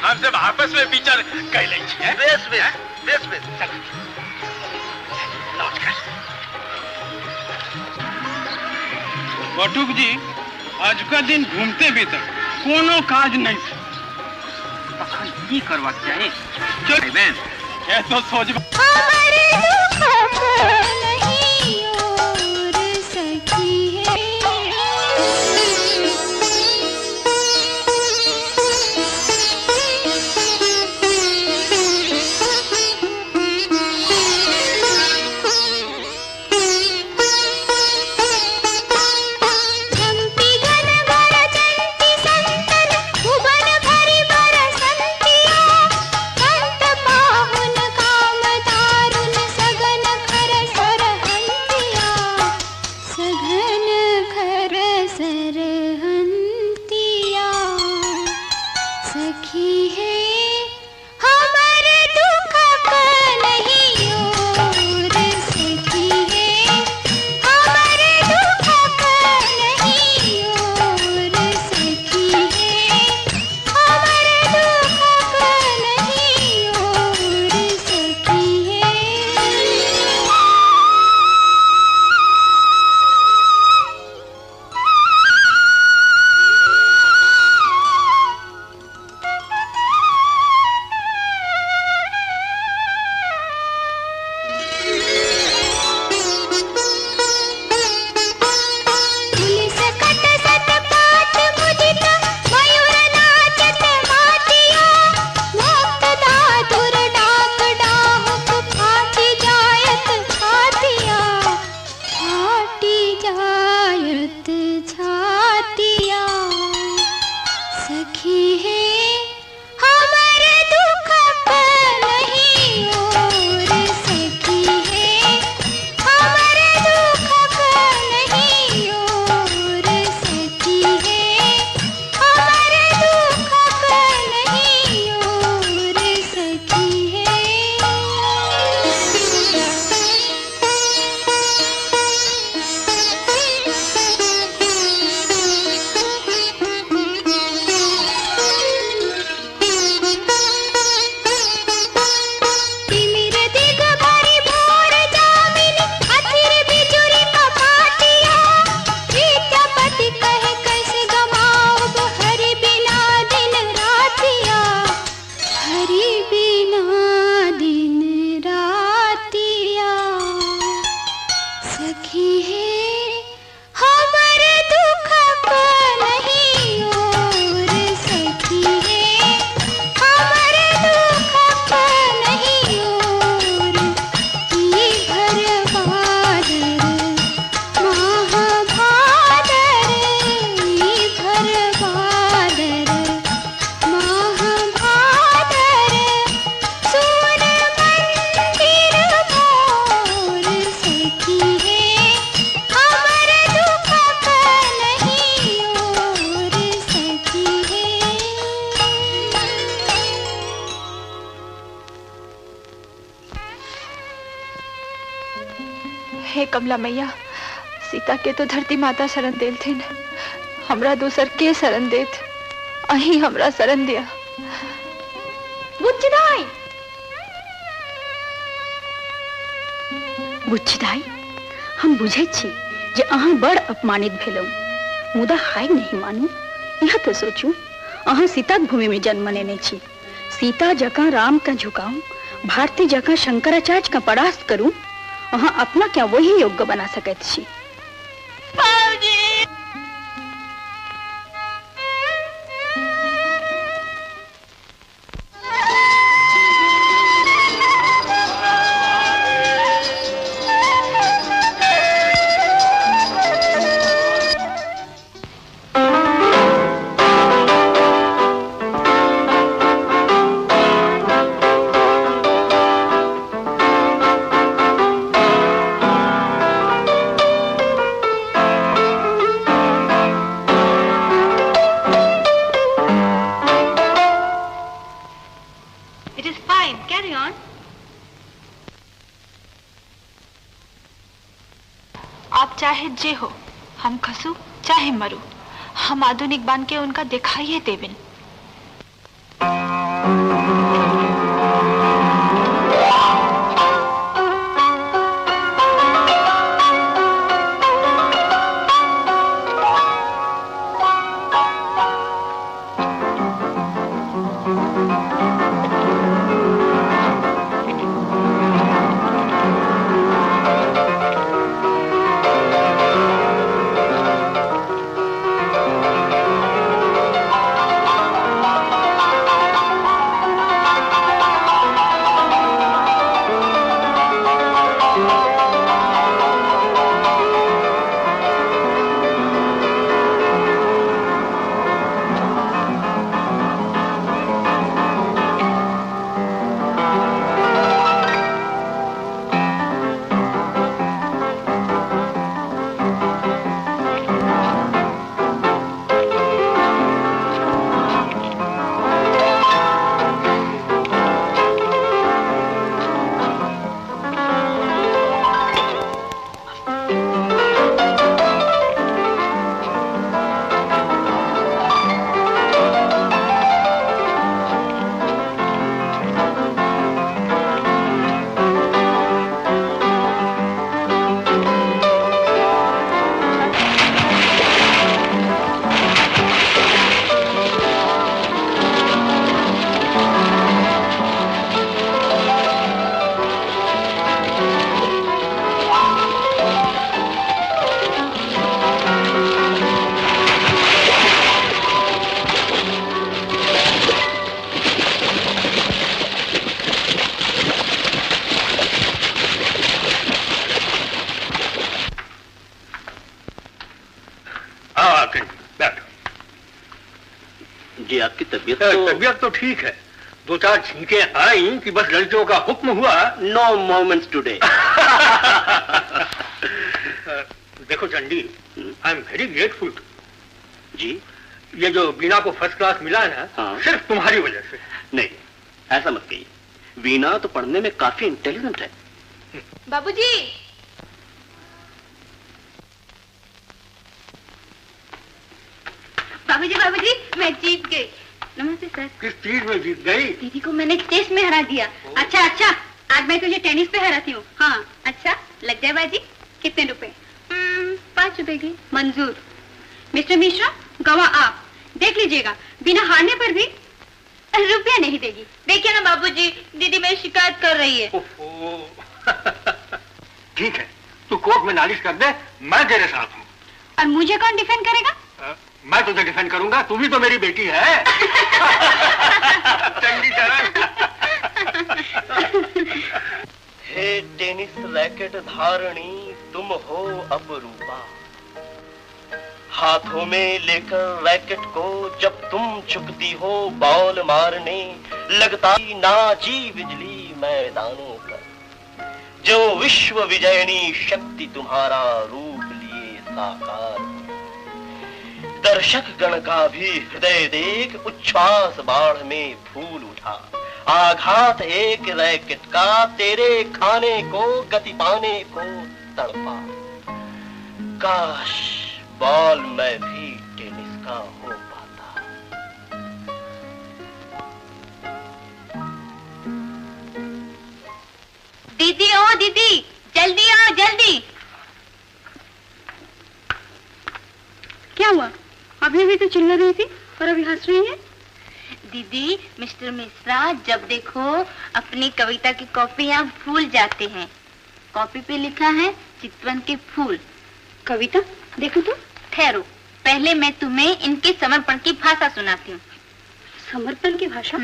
हम सब आपस में विचार कर ले छिए। बेस बेस बेस बेस नमस्कार। बटुक जी आज का दिन घूमते भीतर कोनो काज नहीं था। अखन की करवा चाहे? चल बेन ये तो सोच सग हे कमला मैया, सीता के तो धरती माता शरण देल थे न, हमरा दूसर के शरण देत, अही हमरा शरण दिया। बुच्चीदाई, बुच्चीदाई, हम बुझे छी जे अहाँ बड़ अपमानित भेलौ, मुदा हाय नहीं मानू। यह तो सोचू अहाँ सीता भूमि में जन्म लेने छी। सीता जका राम का झुकाऊं, भारती जका शंकराचार्य का परास्त करूं, अहाँ अपना क्या वही योग्य बना सकत छी। चाहे जे हो, हम खसू चाहे मरू, हम आधुनिक बन के उनका दिखाइए देविन। आपकी तबीयत तो ठीक है, दो चार छींकें आई कि बस लड़कियों का हुक्म हुआ। No moments today. देखो Chandi, I am very grateful जी। ये जो वीणा को फर्स्ट क्लास मिला है ना, हाँ। सिर्फ तुम्हारी वजह से। नहीं, ऐसा मत कहिए, वीणा तो पढ़ने में काफी इंटेलिजेंट है। बाबूजी, बाबूजी बाबूजी, मैं जीत गई। नमस्ते सर। किस चीज में जीत गई? दीदी को मैंने टेस्ट में हरा दिया। अच्छा अच्छा, आज मैं तुझे टेनिस पे हराती हूँ। हाँ अच्छा, लग जाए बाजी। कितने रुपए? 5 रुपए की। मंजूर। मिस्टर मिश्रा, गवाह आप देख लीजिएगा, बिना हारने पर भी रुपया नहीं देगी। देखिए ना बाबूजी, दीदी मेरी शिकायत कर रही है। ठीक है, तू कोर्ट में नालिश कर दे, मैं तेरे साथ हूँ। और मुझे कौन डिफेंड करेगा? मैं तुझे डिफेंड करूंगा, तू भी तो मेरी बेटी है। चंडी हे टेनिस रैकेट धारणी, तुम हो अपरूपा। हाथों में लेकर रैकेट को जब तुम झुकती हो बॉल मारने, लगता नाची बिजली मैदानों पर। जो विश्व विजयनी शक्ति तुम्हारा रूप लिए साकार। दर्शक गण का भी हृदय देख उच्छ्वास बाढ़ में फूल उठा। आघात एक रैकेट का तेरे खाने को, गति पाने को तड़पा। काश बॉल मैं भी टेनिस का हो पाता। दीदी ओ दीदी, जल्दी आओ जल्दी। क्या हुआ? अभी भी तो चिल्ला रही थी और अभी हंस रही है। दीदी, मिस्टर मिश्रा जब देखो अपनी कविता की कॉपियां भूल जाते हैं। कॉपी पे लिखा है चितवन के फूल। कविता देखो तो। ठहरो, पहले मैं तुम्हें इनके समर्पण की भाषा सुनाती हूँ। समर्पण की भाषा?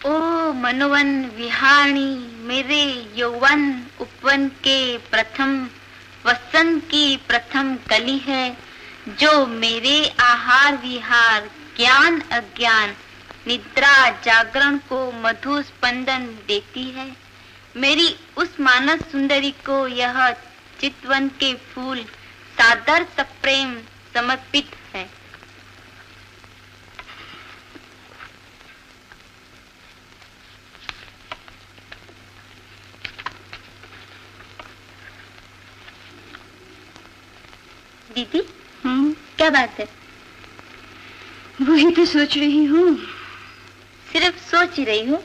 ओ मनोवन विहारणी, मेरे यौवन उपवन के प्रथम वसंत की प्रथम कली है, जो मेरे आहार विहार ज्ञान अज्ञान निद्रा जागरण को मधुर स्पंदन देती है। मेरी उस मानस सुंदरी को यह चितवन के फूल सादर सप्रेम समर्पित है। दीदी, क्या बात है? वही तो सोच रही हूँ। सिर्फ सोच ही रही हूँ?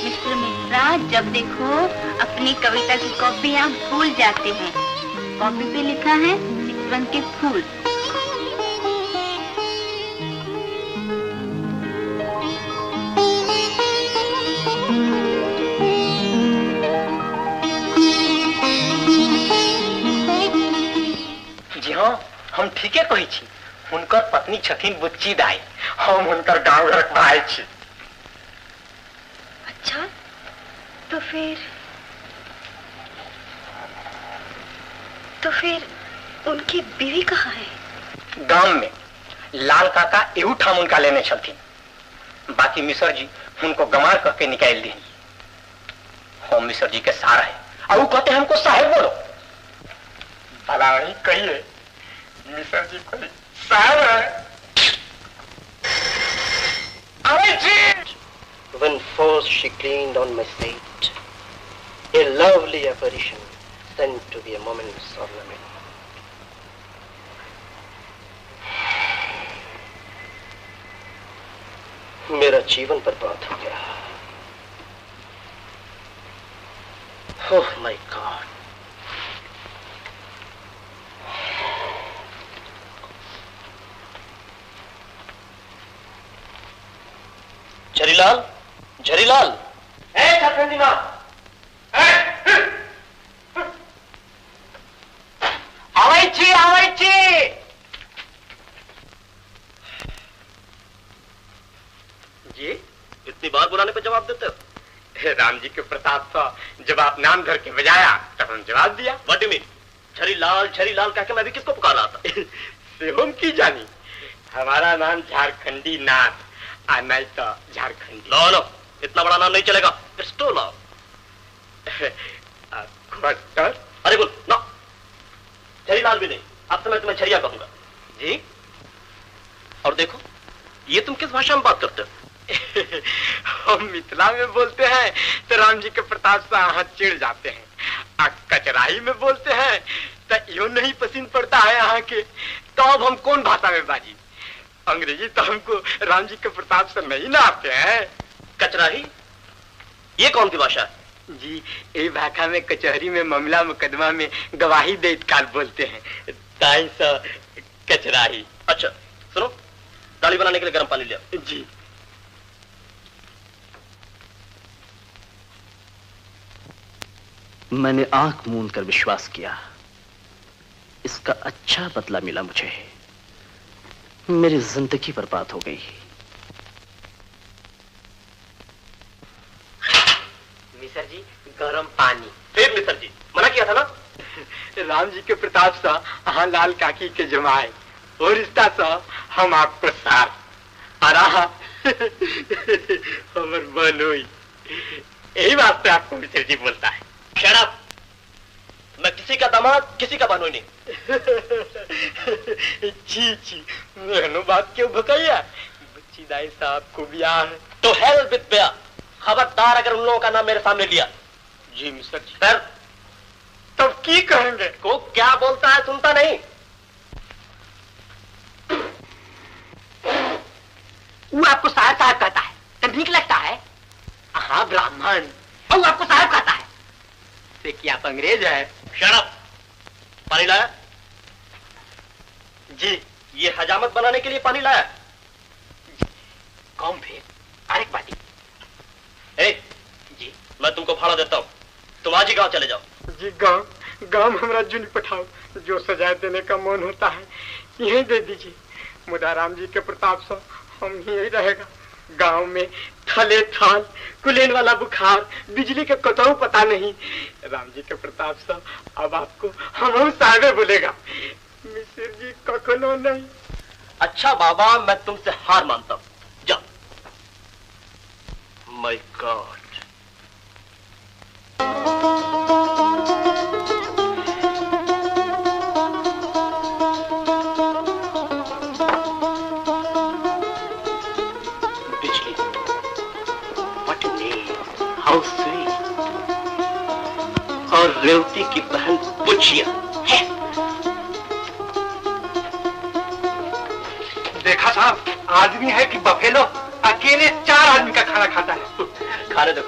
मिस्टर मिश्रा जब देखो अपनी कविता की कॉपियां भूल जाते हैं। कॉपी पे लिखा है चितवन के फूल। जी हाँ, हम ठीके कही छी। हुनकर पत्नी छथिन बुच्ची दाई, हम हुनकर गांव घर में आए छी। अच्छा, तो फिर उनकी बीवी कहाँ है? गांव में लाल काका एहू ठाम उनका लेने छथिन। बाकी मिश्र जी उनको गमार करके निकाल दी। हम मिश्र जी के सारा है और वो कहते हैं हमको साहेब बोलो। भलावणी कहिए मिश्र जी को साहेब है। When first she cleaned on my slate, a lovely apparition sent to be a moment's ornament. मेरा जीवन बर्बाद हो गया। Oh my God. झरीलाल, झरीलाल, छठवंजी माँ, आवाई छी। जी इतनी बार बुलाने पे जवाब देते हो? राम जी के प्रताप से जब आप नाम धर के बजाया तब हम जवाब दिया। What do mean? Jharilal Jharilal कह के मैं भी किसको पुकार रहा था? सेहोम की जानी, हमारा नाम झारखंडी नाथ और नहीं तो झारखंडी। नो नो, इतना बड़ा नाम नहीं चलेगा। It's too long. क्वार्टर? अरे बोल ना, झरीलाल भी नहीं, अब तो मैं तुम्हें झरिया कहूंगा। जी? और देखो, ये तुम किस भाषा में बात करते हो? हम मिथिला में बोलते हैं तो राम जी के प्रताप से हाथ चिढ़ जाते हैं, और कचराही में बोलते हैं तो यो नहीं पसंद पड़ता है यहाँ के। तो अब हम कौन भाषा में बाजी? अंग्रेजी तो हमको राम जी के प्रताप से नहीं ना आते हैं। कचराही ये कौन सी भाषा है? जी, ये भाषा में कचहरी में मामला मुकदमा में गवाही देत काल बोलते हैं, ताई सा कचराही। अच्छा सुनो, दाढ़ी बनाने के लिए गर्म पानी लिया। जी। मैंने आंख मूंद कर विश्वास किया, इसका अच्छा बदला मिला मुझे। मेरी जिंदगी बर्बाद हो गई। मिसर जी, गरम पानी। फिर मिसर जी, मना किया था ना? राम जी के प्रताप सा हाँ लाल काकी के जमाए और रिश्ता सा हम आपको सार हमर बन हुई। यही बात पे आपको मिसर जी बोलता है। Shut up. किसी का दामाद किसी का बनोनी। छी छी, मेनू बात क्यों भकाइया? बुच्ची दाई साहब को ब्याह है। तो हेल विद ब्याह। खबरदार अगर उन लोगों का नाम मेरे सामने लिया। जी मिस्टर जी। फिर तब की कहेंगे? को क्या बोलता है सुनता नहीं। वो आपको साहब साहब कहता है तो ठीक लगता है? हाँ ब्राह्मण। और वो आपको साहब कहता है से क्या आप अंग्रेज है? शराब पानी लाया? जी। ये हजामत बनाने के लिए पानी लाया? कौन फिर? अरेक बाती। जी मैं तुमको भाड़ा देता हूँ, तुम आज ही गांव चले जाओ। जी गांव हमरा जुन पठाओ, जो सजाए देने का मन होता है यही दे दीजिए। मुदाराम जी के प्रताप से हम यही रहेगा। गांव में थले थाल कुलेन वाला बुखार, बिजली के कतौ पता नहीं। राम जी के प्रताप से अब आपको हम साहबे बोलेगा, मिश्र जी कखनो नहीं। अच्छा बाबा मैं तुमसे हार मानता हूँ, जाओ। My god. Bijli, what a name, how sweet. और रेवती की बहन पुछिया है। देखा साहब, आदमी है कि बफेलो अकेले 4 आदमी का खाना खाता है। खाने दो।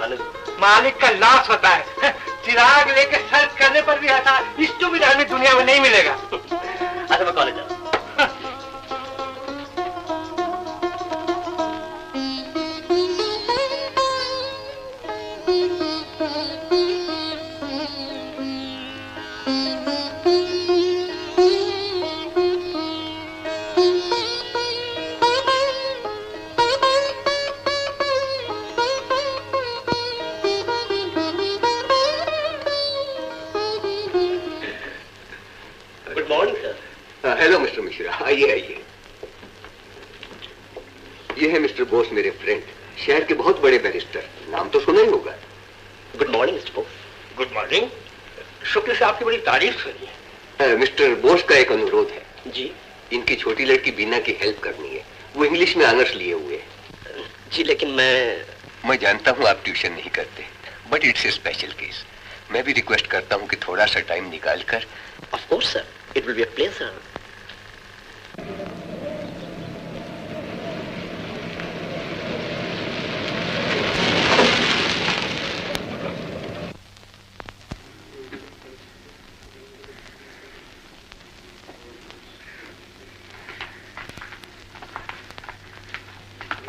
मालिक का लाश होता है, चिराग लेके सर्च करने पर भी ऐसा इष्टो भी आदमी दुनिया में नहीं मिलेगा। अच्छा मैं कॉलेज जा। हेलो मिस्टर मिश्रा, आइए। ये है मिस्टर बोस, मेरे फ्रेंड, शहर के बहुत बड़े बैरिस्टर, नाम तो सुना ही होगा। Good morning mister Bose. Good morning. शुक्र से आपकी बड़ी तारीफ सुनी है। मिस्टर बोस का एक अनुरोध है। जी। इनकी छोटी लड़की बीना की हेल्प करनी है, वो इंग्लिश में ऑनर्स लिए हुए है। जी लेकिन मैं जानता हूँ आप ट्यूशन नहीं करते, but it's a special case. मैं भी रिक्वेस्ट करता हूँ कि थोड़ा सा टाइम निकाल कर। Of course sir, it will be a pleasure.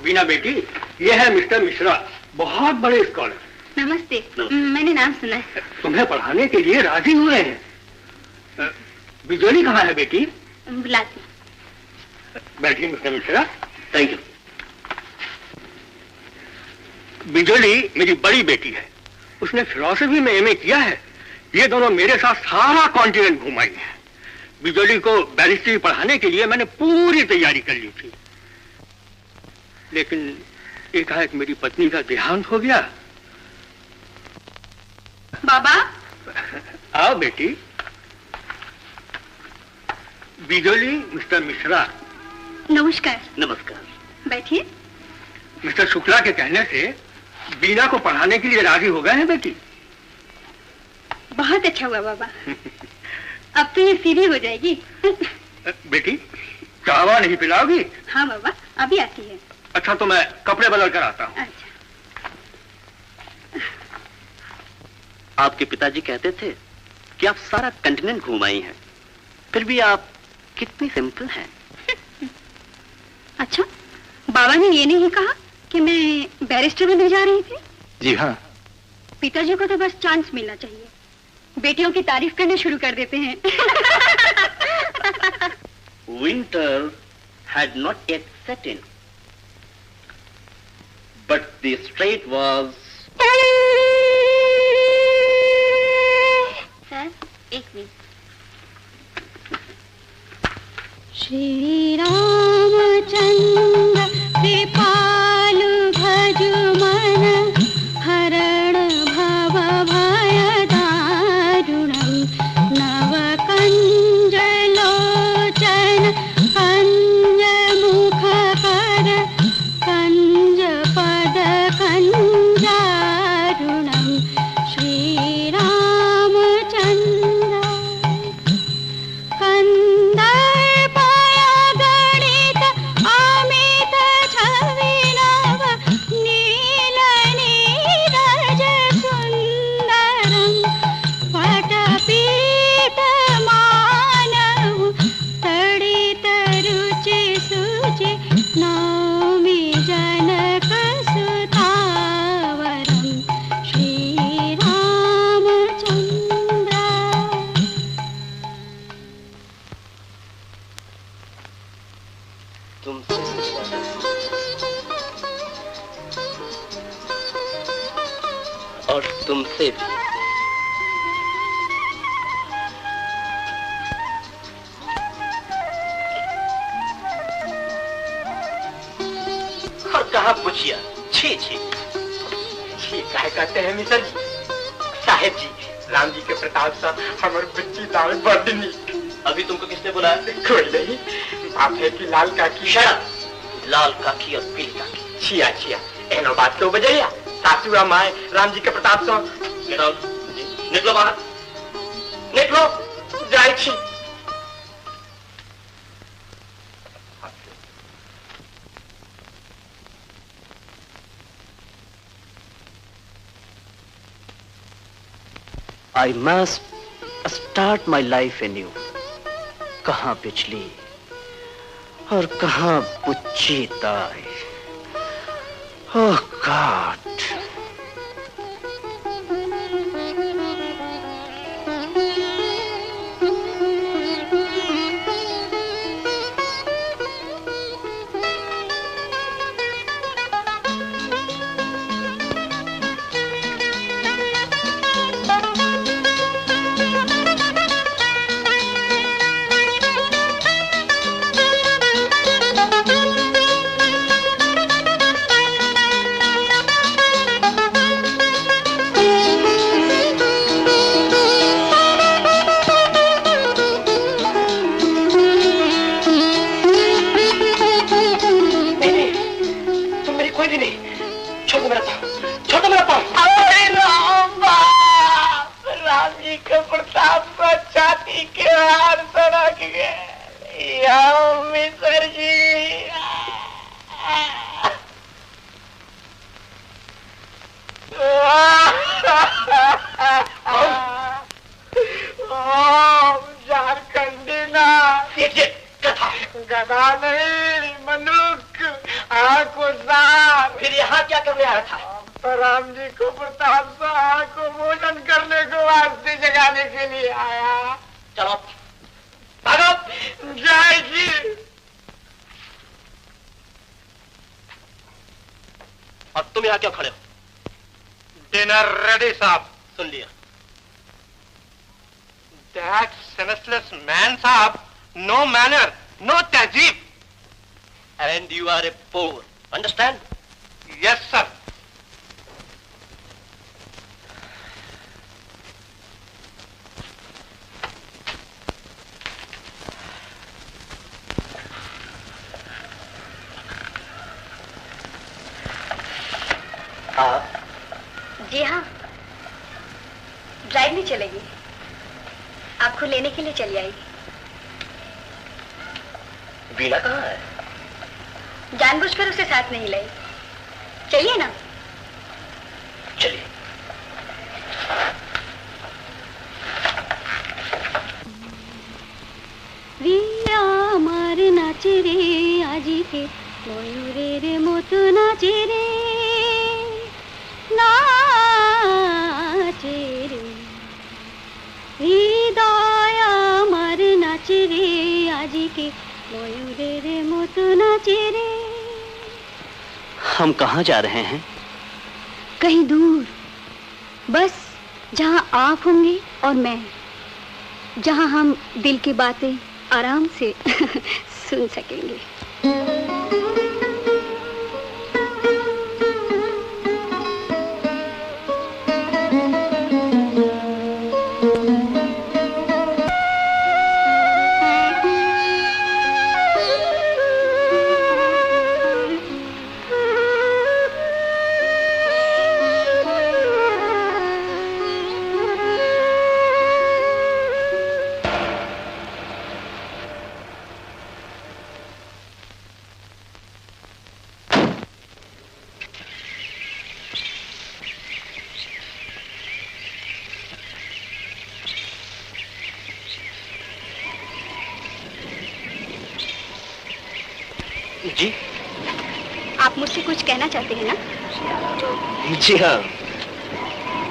Bina बेटी, ये है मिस्टर मिश्रा, बहुत बड़े स्कॉलर। नमस्ते। मैंने नाम सुना है। तुम्हें पढ़ाने के लिए राजी हुए हैं। बिजली कहाँ है बेटी? बुलाती। बैठिए मिस्टर मिश्रा। Thank you. बिजली मेरी बड़ी बेटी है, उसने फिलॉसफी में एमए किया है। ये दोनों मेरे साथ सारा कॉन्टिनेंट घुमाई है। बिजली को बैरिस्ट्री पढ़ाने के लिए मैंने पूरी तैयारी कर ली थी, लेकिन एकाएक मेरी पत्नी का देहांत हो गया। बाबा। आओ बेटी। बिजली, मिस्टर मिश्रा। नमस्कार। नमस्कार। बैठिए। मिस्टर शुक्ला के कहने से बीना को पढ़ाने के लिए राजी हो गए हैं बेटी। बहुत अच्छा हुआ बाबा। अब तो ये सीधी हो जाएगी। बेटी, चावा नहीं पिलाओगी? हाँ बाबा, अभी आती है। अच्छा तो मैं कपड़े बदल कर आता हूँ। अच्छा। आपके पिताजी कहते थे कि आप सारा कंटिनेंट घूम आई हैं, फिर भी आप कितनी सिंपल हैं। अच्छा, बाबा ने ये नहीं कहा कि मैं बैरिस्टर बनने जा रही थी? जी हाँ। पिताजी को तो बस चांस मिलना चाहिए, बेटियों की तारीफ करने शुरू कर देते हैं। Winter had not yet set in, but the strait was. Sir, एक मिनट। श्री रामचंद्र कृपालु भज मन हरण भव भय दारुणं से भी। और कहा पूछिया, छी छी छी काहे कहते हैं मिसर जी? साहेब जी, राम जी के प्रताप से हमारी बच्ची दाल बढ़नी। अभी तुमको किसने बुलाया? कोई नहीं, बाप है कि लाल काकी। शराब, लाल काकी और पीली काकी। छिया छिया एनो बात क्यों बजैया? सासू माए राम जी के प्रताप से। गेट आउट, निकलो बाहर, निकलो। जाए छी। I must start my life anew. कहाँ बिजली और कहाँ बुच्ची दाई। Oh God. जी हाँ, ड्राइव नहीं चलेगी, आपको लेने के लिए चली आएगी। वीणा कहाँ है? जानबूझकर उसे साथ नहीं लाई। चलिए ना। चलिए। রিয়া আমার নাচে রে আজিকে ময়ূরের মতো নাচে রে নাচে রে হৃদয় আমার নাচে রে আজিকে ময়ূরের মতো নাচে রে। हम कहाँ जा रहे हैं? कहीं दूर, बस जहाँ आप होंगे और मैं, जहाँ हम दिल की बातें आराम से सुन सकेंगे। जी, आप मुझसे कुछ कहना चाहते हैं ना? जी हाँ।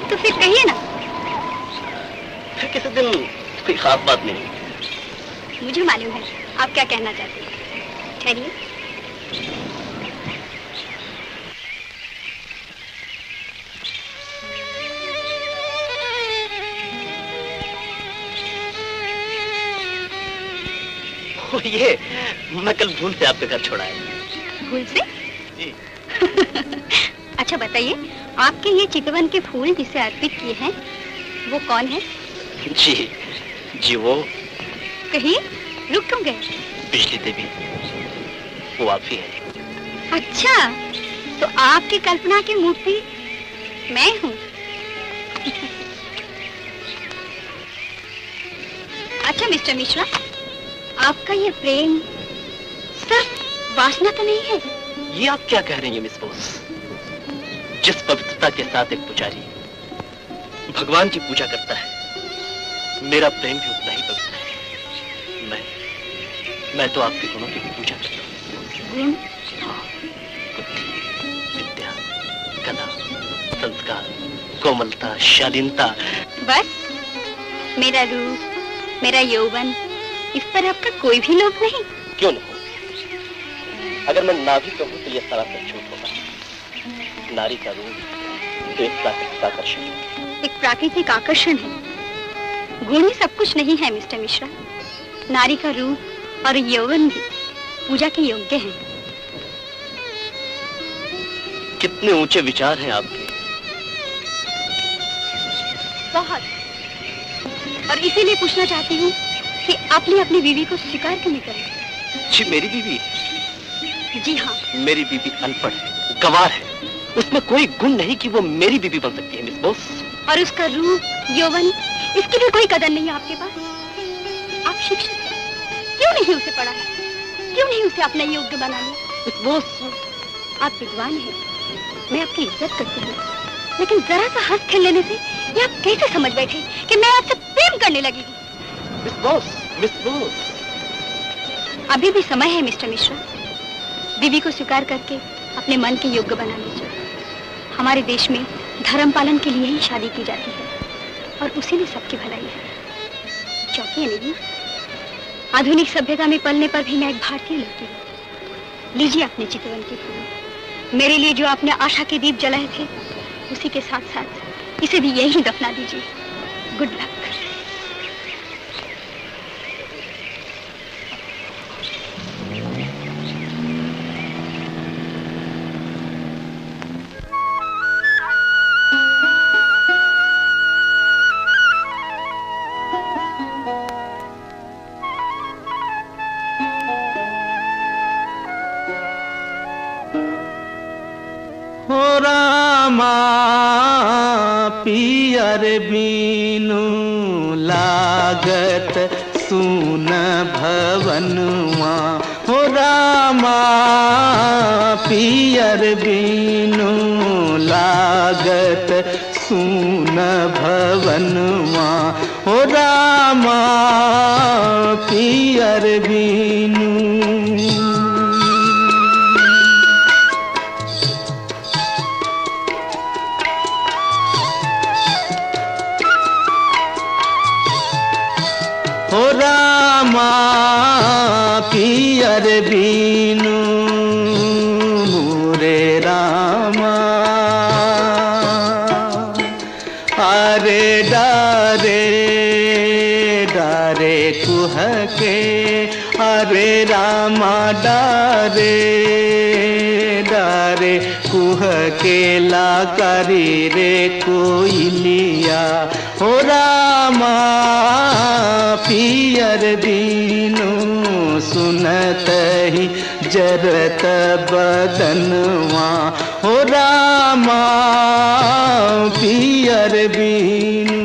तो फिर कहिए ना। फिर किसी दिन कोई खास बात नहीं। मुझे मालूम है आप क्या कहना चाहते हैं। ठहरिए। ये मैं कल भूल से आपके घर छोड़ा है। भूल से? जी। अच्छा बताइए, आपके ये चितवन के फूल जिसे अर्पित किए हैं वो कौन है? जी वो कहीं रुक क्यों गए? बिजली देवी, वो आप ही है। अच्छा, तो आपकी कल्पना की मूर्ति मैं हूँ। अच्छा मिस्टर मिश्रा, आपका ये प्रेम सिर्फ वासना तो नहीं है? ये आप क्या कह रही हैं मिस बोस? जिस पवित्रता के साथ एक पुजारी भगवान की पूजा करता है, मेरा प्रेम भी उतना ही पवित्र है। मैं तो आपके गुणों की भी पूजा करता हूँ। गुण? हाँ, बुद्धि, विद्या, कला, संस्कार, कोमलता, शालीनता। बस मेरा रूप, मेरा यौवन, इस पर आपका कोई भी लोभ नहीं? क्यों नहीं? अगर मैं ना भी कहूँ तो यह सरासर झूठ होगा। नारी का रूप तो एक प्राकृतिक आकर्षण है। एक प्राकृतिक आकर्षण है, गुण ही सब कुछ नहीं है मिस्टर मिश्रा। नारी का रूप और यौवन भी पूजा के योग्य हैं। कितने ऊंचे विचार हैं आपके। बहुत। और इसीलिए पूछना चाहती हूँ कि आपने अपनी बीवी को स्वीकार क्यों नहीं करा? जी मेरी बीवी? जी हाँ। मेरी बीवी अनपढ़, गंवार है। उसमें कोई गुण नहीं कि वो मेरी बीवी बन सकती है मिस बोस। और उसका रूप, यौवन, इसकी भी कोई कदर नहीं है आपके पास? आप शिक्षित हैं, क्यों नहीं उसे पढ़ा है? क्यों नहीं उसे अपना योग्य बना लिया? मिस बोस, आप विद्वान हैं, मैं आपकी इज्जत करती हूँ, लेकिन जरा सा हंस खेल लेने से ये आप कैसे समझ बैठे कि मैं आपसे प्रेम करने लगी हूँ? Miss Bose, miss Bose. अभी भी समय है मिस्टर मिश्रा। बीवी को स्वीकार करके अपने मन के योग्य बना लीजिए। हमारे देश में धर्म पालन के लिए ही शादी की जाती है और उसी में सबकी भलाई है। चौंकिए नहीं, आधुनिक सभ्यता में पलने पर भी मैं एक भारतीय लड़की हूँ। लीजिए अपने चितवन के फूल। मेरे लिए जो आपने आशा के दीप जलाए थे, उसी के साथ साथ इसे भी यहीं दफना दीजिए। Good luck. पियर बीनु लागत सुन भवनुआ हो रामा, पियर बीनु लागत सुन भवनुआ हो रामा, पियर बीनु। हो रामा पियर बीनु मोरे रामा, अरे डारे डारे कुहके, अरे रामा डारे डारे कुहके ला करी रे कोयलिया हो रामा, पियर बीनु सुनत ही जरत बदनवा हो रामा, पियर बीनु।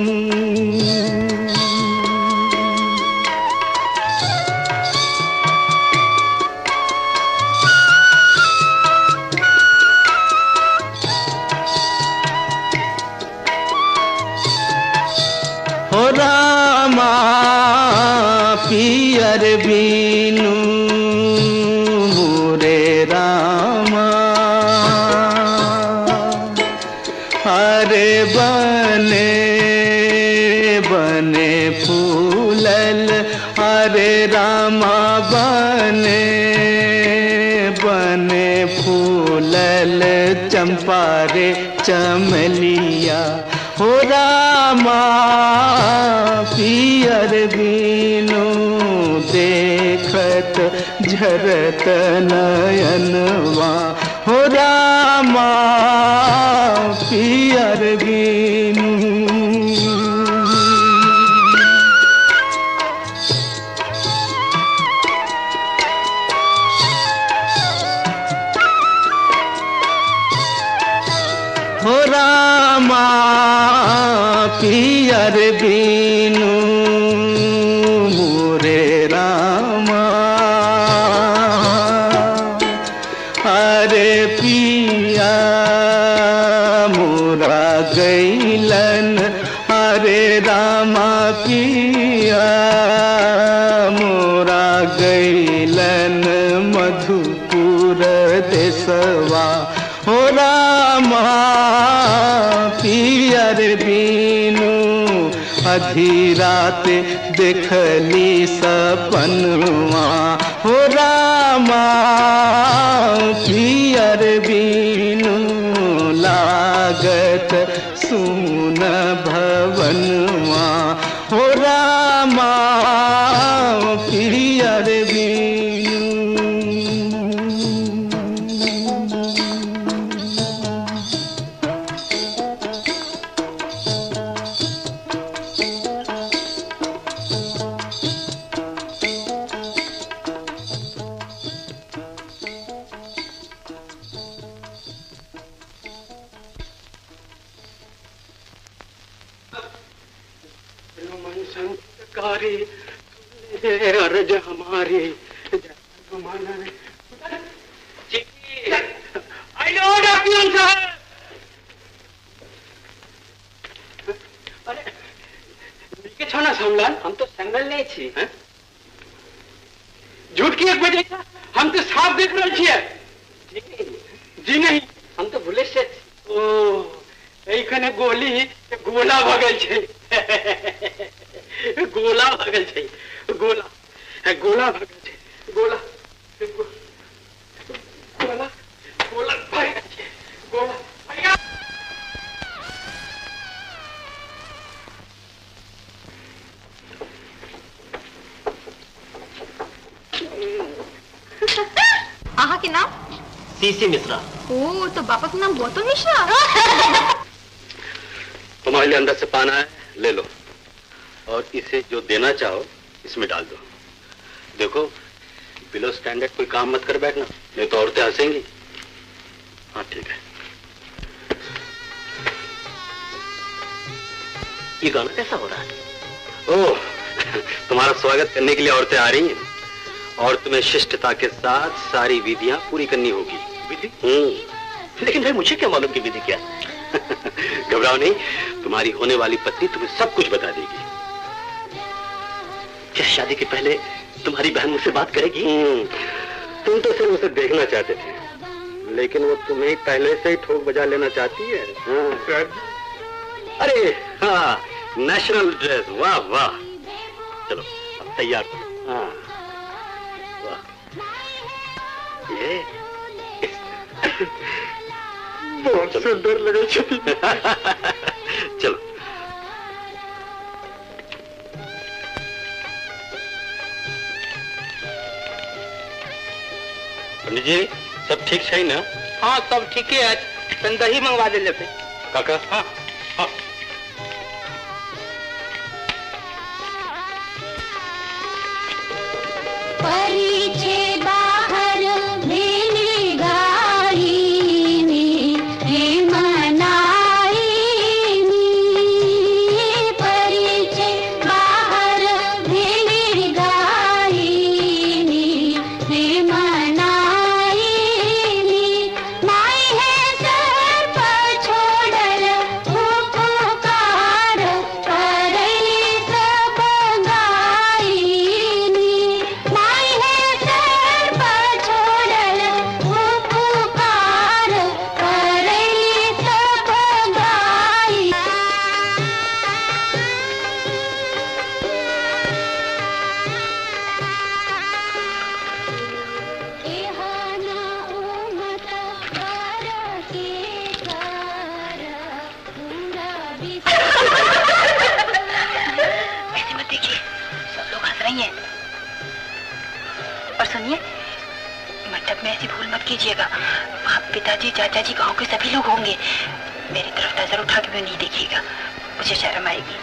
हो रामा पियर बीनु मोरे रामा, अरे बने बने फूलल, अरे रामा बने बने फूलल चंपा रे चमलिया हो रामा, पियर बीनु देखत लागत झरत नयनवा हो रामा पियर बीनू। हो रामा पियर बीनू मोरे रामा अरे पिया मोरा गैलन अरे रामा पिया मोरा गैलन मधुपुर देसवा हो रामा पियर बीनू आधी रात देखली सपनवा हो रामा पियर बीनू लागत सुन भवनवा हो रामा पियर बीनू। अर्ज हमारे छोना संगल हम तो संगल नहीं छी झूठ की एक बजे हम तो साफ देख रहे छिए जी नहीं हम तो भूले से ओ एखने गोली गोला भगल छे गोला भगल छे गोला गोला भगल छे गोला गोला गोला भगल छे गोला आहा के नाम सीसी मिश्रा। ओ तो बापा का नाम गौतम मिश्रा। तुम्हारे लिए अंदर से पाना है, ले लो और इसे जो देना चाहो इसमें डाल दो। देखो बिलो स्टैंडर्ड कोई काम मत कर बैठना, नहीं तो औरतें हंसेंगी। हाँ ठीक है। ये गाना कैसा हो रहा है? ओह, तुम्हारा स्वागत करने के लिए औरतें आ रही हैं और तुम्हें शिष्टता के साथ सारी विधियां पूरी करनी होगी। विधि? लेकिन भाई मुझे क्या मालूम कि विधि क्या? घबराओ नहीं, तुम्हारी होने वाली पत्नी तुम्हें सब कुछ बता देगी। क्या शादी के पहले तुम्हारी बहन मुझसे बात करेगी? तुम तो सिर्फ उसे देखना चाहते थे, लेकिन वो तुम्हें पहले से ही ठोक बजा लेना चाहती है। हाँ। अरे हाँ, नेशनल ड्रेस, वाह वाह। चलो अब तैयार करो। हाँ वाह, ये बहुत सुंदर लगे। चलो पंडित जी, सब ठीक है ना? हाँ सब ठीक है। तन दही मंगवा दे लेते काका। हाँ हाँ। परिचे बाहर भेली गाईनी हे मनाईनी। परिचे बाहर भेली गाईनी हे मनाईनी। माई है सर पर छोड़ल उपकार करली सब गाईनी। माई है सर पर छोड़ल उपकार करली सब गाई। एहाना उमत कर के कर पूरा ऐसे मत देखिए, सब लोग हंस रही हैं। सुनिए, मंडप में ऐसी भूल मत कीजिएगा। वहाँ पिताजी, चाचा जी, गांव के सभी लोग होंगे। मेरी तरफ नजर उठा के भी नहीं देखिएगा, मुझे शर्म आएगी।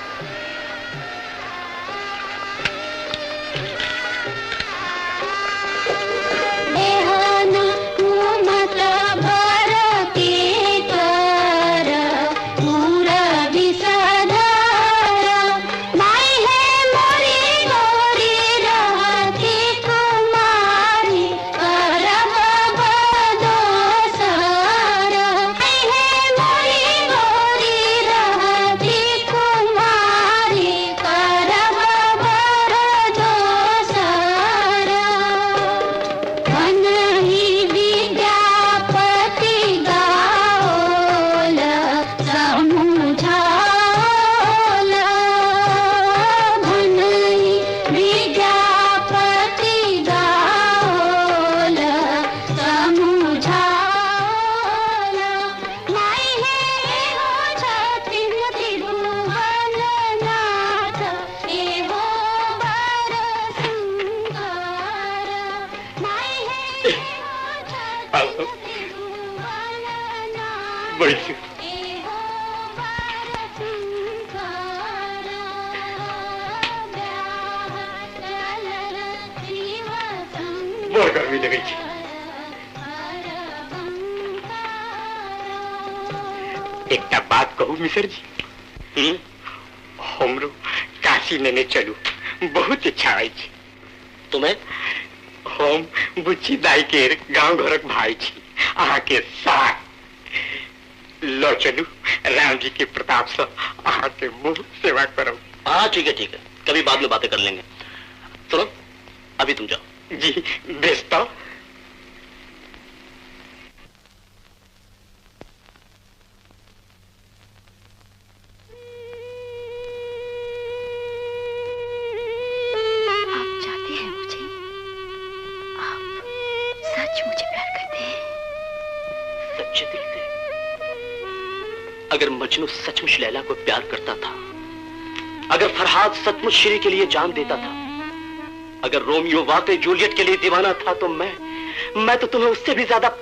एक बात कहूँ मिसर जी, हमरो काशी लेने चलू, बहुत इच्छा है। तुम्हें? हम बुच्ची दाई के गांव घरक भाई छी, अहाँ के साथ लो चलू, राम जी के प्रताप से अहाँ के मुँह सेवा करो। हाँ ठीक है, कभी बाद में बातें कर लेंगे। सुनो, अभी तुम जाओ। जी बेचता। अगर मजनू सचमुच लैला को प्यार करता था, अगर फरहाद सचमुच श्री के लिए जान देता था, अगर रोमियो वाकई जूलियट के लिए दीवाना था, तो मैं तो तुम्हें उससे भी ज्यादा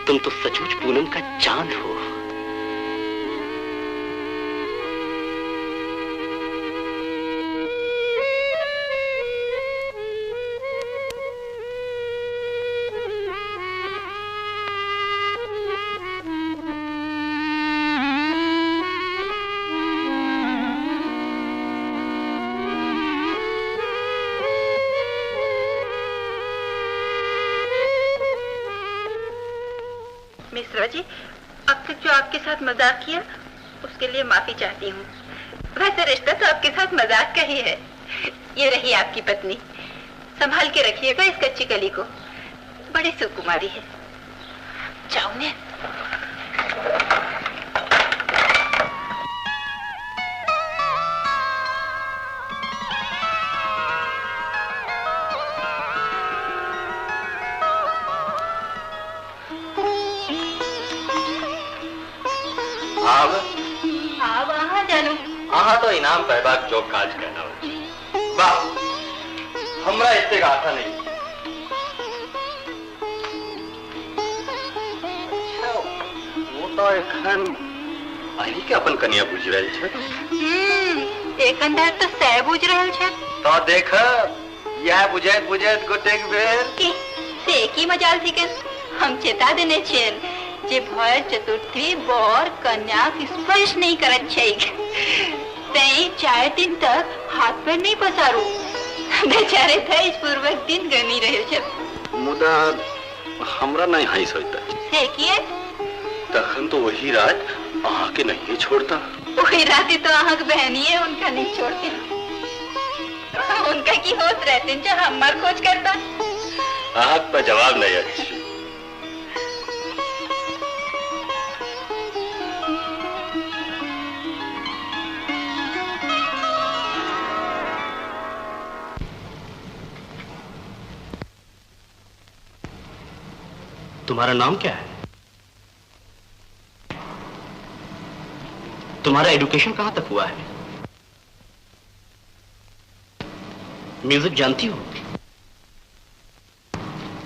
तुम तो सचमुच पूनम का चांद हो। मिश्रा जी, अब तक जो आपके साथ मजाक किया उसके लिए माफी चाहती हूँ। वैसे रिश्ता तो आपके साथ मजाक का ही है। ये रही आपकी पत्नी, संभाल के रखिएगा इस कच्ची कली को, बड़ी सुकुमारी है। जाओ ने। हाँ तो इनाम पैबाक जो काज करना हो। वाह, हमरा इससे गाथा नहीं। वो तो एखन अही के अपन कन्या बुझ रही है। एक अंदर तो सह बुझ रहा है। तो देख, या बुझैत बुझैत गोटेक बेर से की मजाल थिकन हम चेता देने छेन जे भर चतुर्थी बर कन्या स्पर्श नहीं करत छैक तई 4 दिन तक हाथ पैर नहीं पसारू बेचारे धैर्य पूर्वक दिन गनी रहे छे मुदा हमरा नहीं हंस होता से किए तखन तो वही रात आहा के नहीं छोड़ता वही रात तो आहा के बहनी है उनका नहीं छोड़ते उनका की होत रहते जो हमार खोज करता आहा का जवाब नहीं अच्छी तुम्हारा नाम क्या है? तुम्हारा एजुकेशन कहां तक हुआ है? म्यूजिक जानती हो?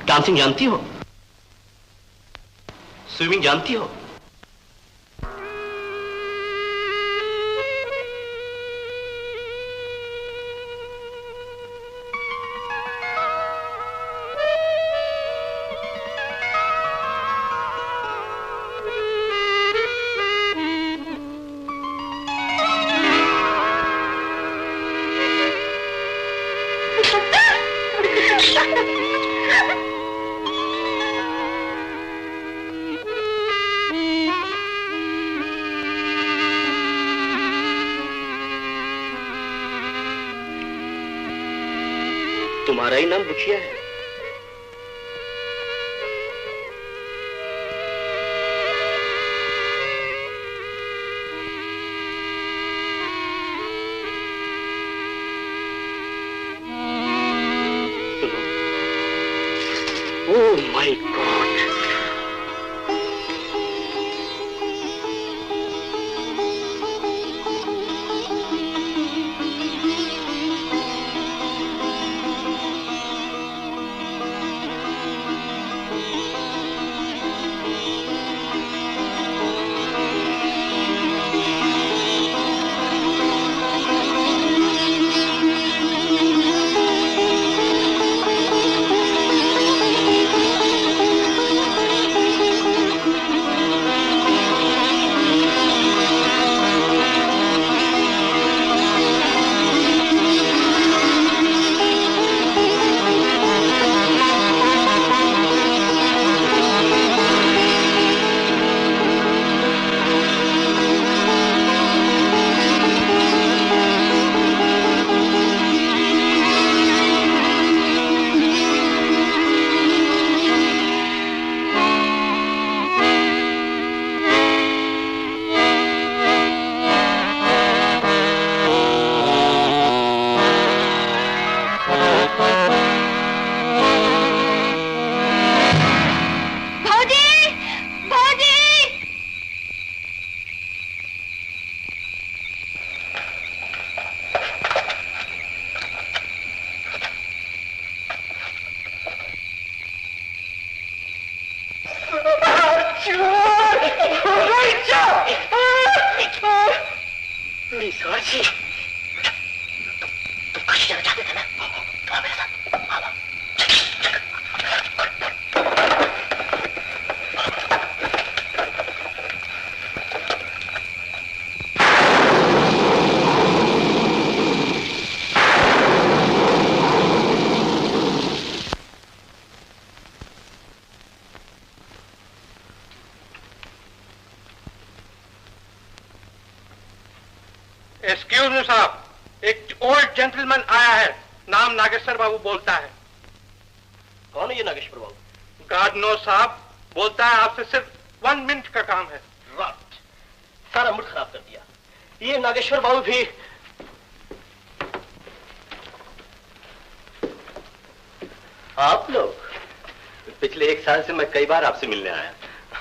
डांसिंग जानती हो? स्विमिंग जानती हो? तुम्हारा ही नाम बुचिया है? Oh my God! Excuse me साहब, एक ओल्ड जेंटलमैन आया है, नाम नागेश्वर बाबू बोलता है। कौन है ये नागेश्वर बाबू? गॉड नो साहब, बोलता है आपसे सिर्फ 1 मिनट का काम है। रॉट, सारा मूड खराब कर दिया। ये नागेश्वर बाबू भी आप लोग? पिछले 1 साल से मैं कई बार आपसे मिलने आया,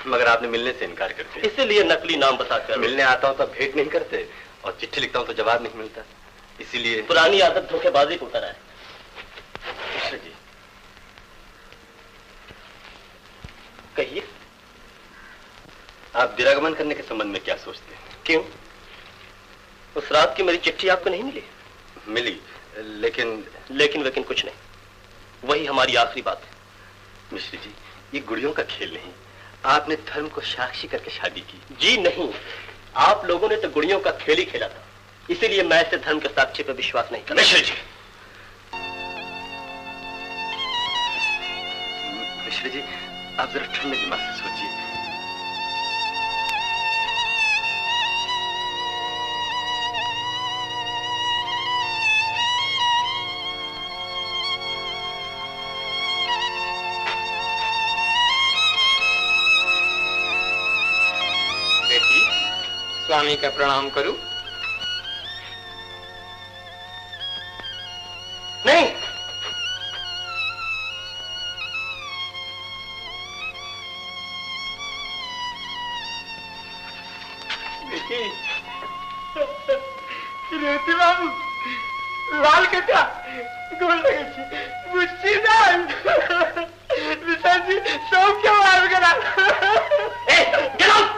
मगर आपने मिलने से इनकार कर दिया। इसीलिए नकली नाम बताकर मिलने आता हूं तो भेंट नहीं करते और चिट्ठी लिखता हूं तो जवाब नहीं मिलता, इसीलिए पुरानी आदत धोखेबाजी को उतर है। जी कहिए, आप दिरागमन करने के संबंध में क्या सोचते हैं? क्यों? उस रात की मेरी चिट्ठी आपको नहीं मिली? मिली, लेकिन लेकिन कुछ नहीं। वही हमारी आखिरी बात है। मिश्र जी, ये गुड़ियों का खेल नहीं, आपने धर्म को साक्षी करके शादी की। जी नहीं, आप लोगों ने तो गुड़ियों का खेल ही खेला था, इसीलिए मैं ऐसे धर्म के साक्षी पर विश्वास नहीं करता। मिश्र जी, मिश्र जी, आप जरा ठंडे दिमाग से सोचिए। बेटी, स्वामी का प्रणाम करूं? नहीं, रेवती बाबू, लाल कटा गोल लगे छी, बुच्ची दान विशाल जी सब क्यों मार करा? Get out!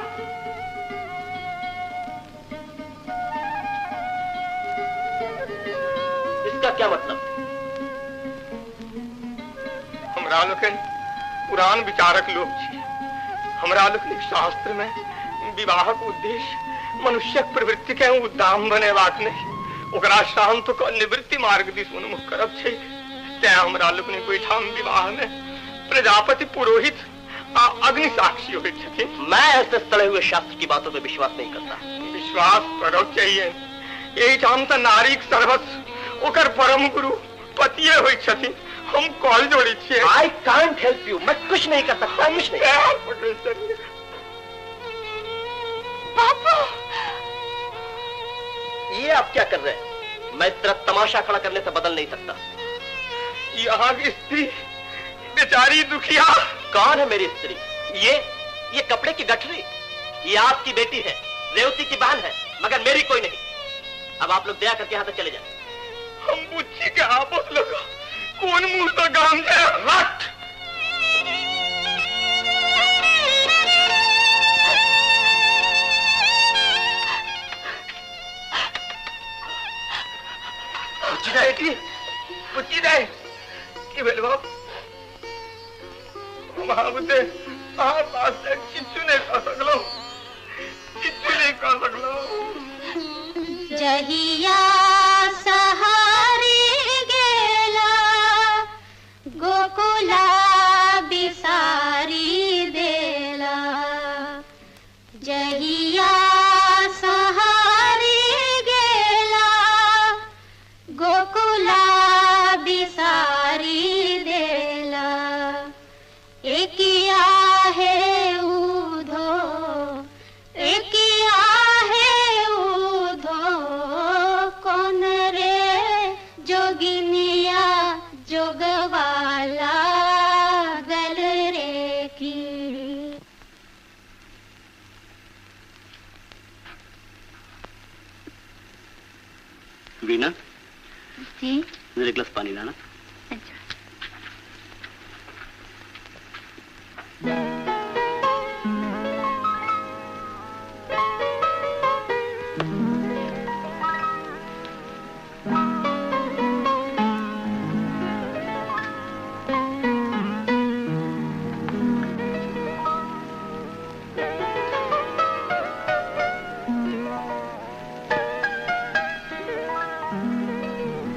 इसका क्या मतलब? हमरा लोकन पुरान विचारक लोग छी। हमरा लोकनिक शास्त्र में विवाहक उद्देश्य मनुष्यक प्रवृत्ति के उद्दाम बनेबाक नहीं, ओकरा शांत क निवृत्ति मार्ग दिस उन्मुख करब छै। तें हमरा लोकनिक ओहिठाम विवाह में प्रजापति पुरोहित आ अग्नि साक्षी होइत छथिन। मैं ऐसे सड़े हुए शास्त्र की बातों पर विश्वास नहीं करता। विश्वास करब चाहिए। एहिठाम त नारीक सर्वस्व ओकर परम गुरु पतिये होइत छथिन। हम कॉल जोड़ी छियै। आई कांट हेल्प यू, मैं कुछ नहीं कर सकता, कुछ नहीं। पापा, ये आप क्या कर रहे हैं? मैं इस तरह तमाशा खड़ा करने से बदल नहीं सकता। यहाँ की स्त्री बेचारी दुखिया। कौन है मेरी स्त्री? ये कपड़े की गठरी। ये आपकी बेटी है, रेवती की बहन है, मगर मेरी कोई नहीं। अब आप लोग दया करके यहाँ से चले जाए। हम बुच्ची के आपस लोग कौन मुंह तो गाम जाए? रट! बुच्ची दाई की भेल बाप? महाबुते आप पास से किच्छु नहीं कर सकलो, किच्छु नहीं कर सकलो। जहिया सहारे गेला गोकुला बिसारी देला, जहिया सहारे गेला गोकुला बिसारी देला, एकिया है उधो, एकिया है उधो, कौन रे जोगिनिया जोगवाला गल रे की। वीना जी, मेरे एक गिलास पानी लाना।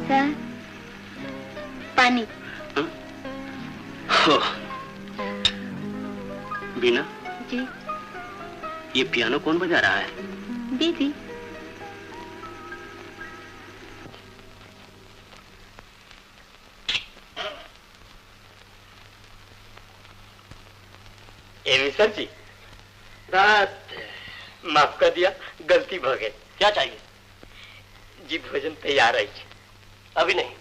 सर, पानी। वीना जी, ये पियानो कौन बजा रहा है? दीदी। सर जी, रात माफ कर दिया, गलती भ गई। क्या चाहिए? जी भोजन तैयार है। अभी नहीं,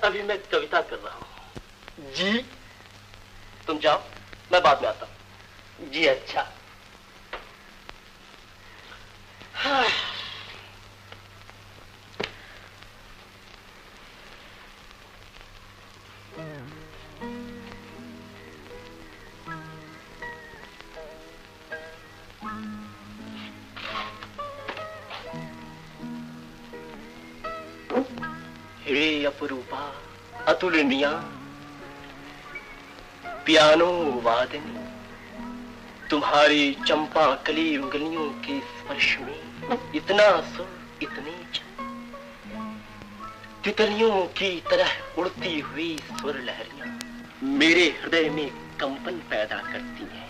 अभी मैं कविता कर रहा हूँ। जी तुम जाओ, मैं बाद में आता हूँ। जी अच्छा। हाँ। हे अपरूपा अतुलनीया पियानो वादनी, तुम्हारी चंपा कली उंगलियों के स्पर्श में इतना सुर, इतनी तितलियों की तरह उड़ती हुई स्वर लहरियां मेरे हृदय में कंपन पैदा करती हैं।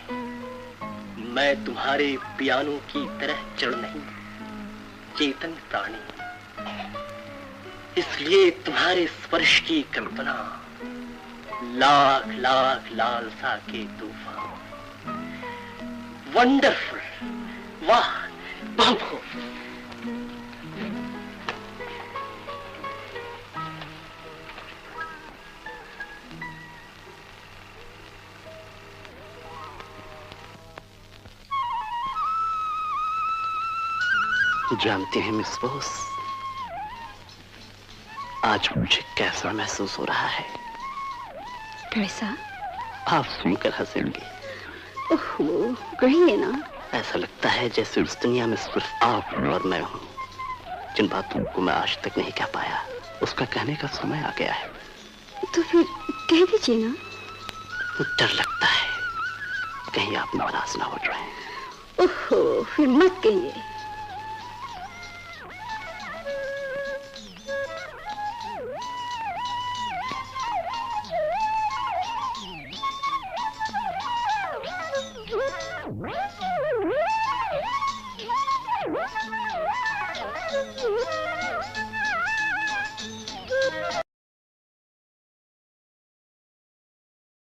मैं तुम्हारे पियानो की तरह जड़ नहीं, चेतन प्राणी, इसलिए तुम्हारे स्पर्श की कल्पना लाख लाख लालसा के तूफान। वंडरफुल, वाह, बहुत। जानती हैं मिस बोस, आज मुझे कैसा महसूस हो रहा है? कैसा? आप सुनकर हंसेंगे। ओहो, कहिए ना। ऐसा लगता है जैसे उस दुनिया में सिर्फ आप और मैं हूँ। जिन बातों को मैं आज तक नहीं कह पाया, उसका कहने का समय आ गया है। तो फिर कह दीजिए ना। डर लगता है कहीं आप नाराज ना हो जाएं। ओहो, फिर मत कहिए। Thank you.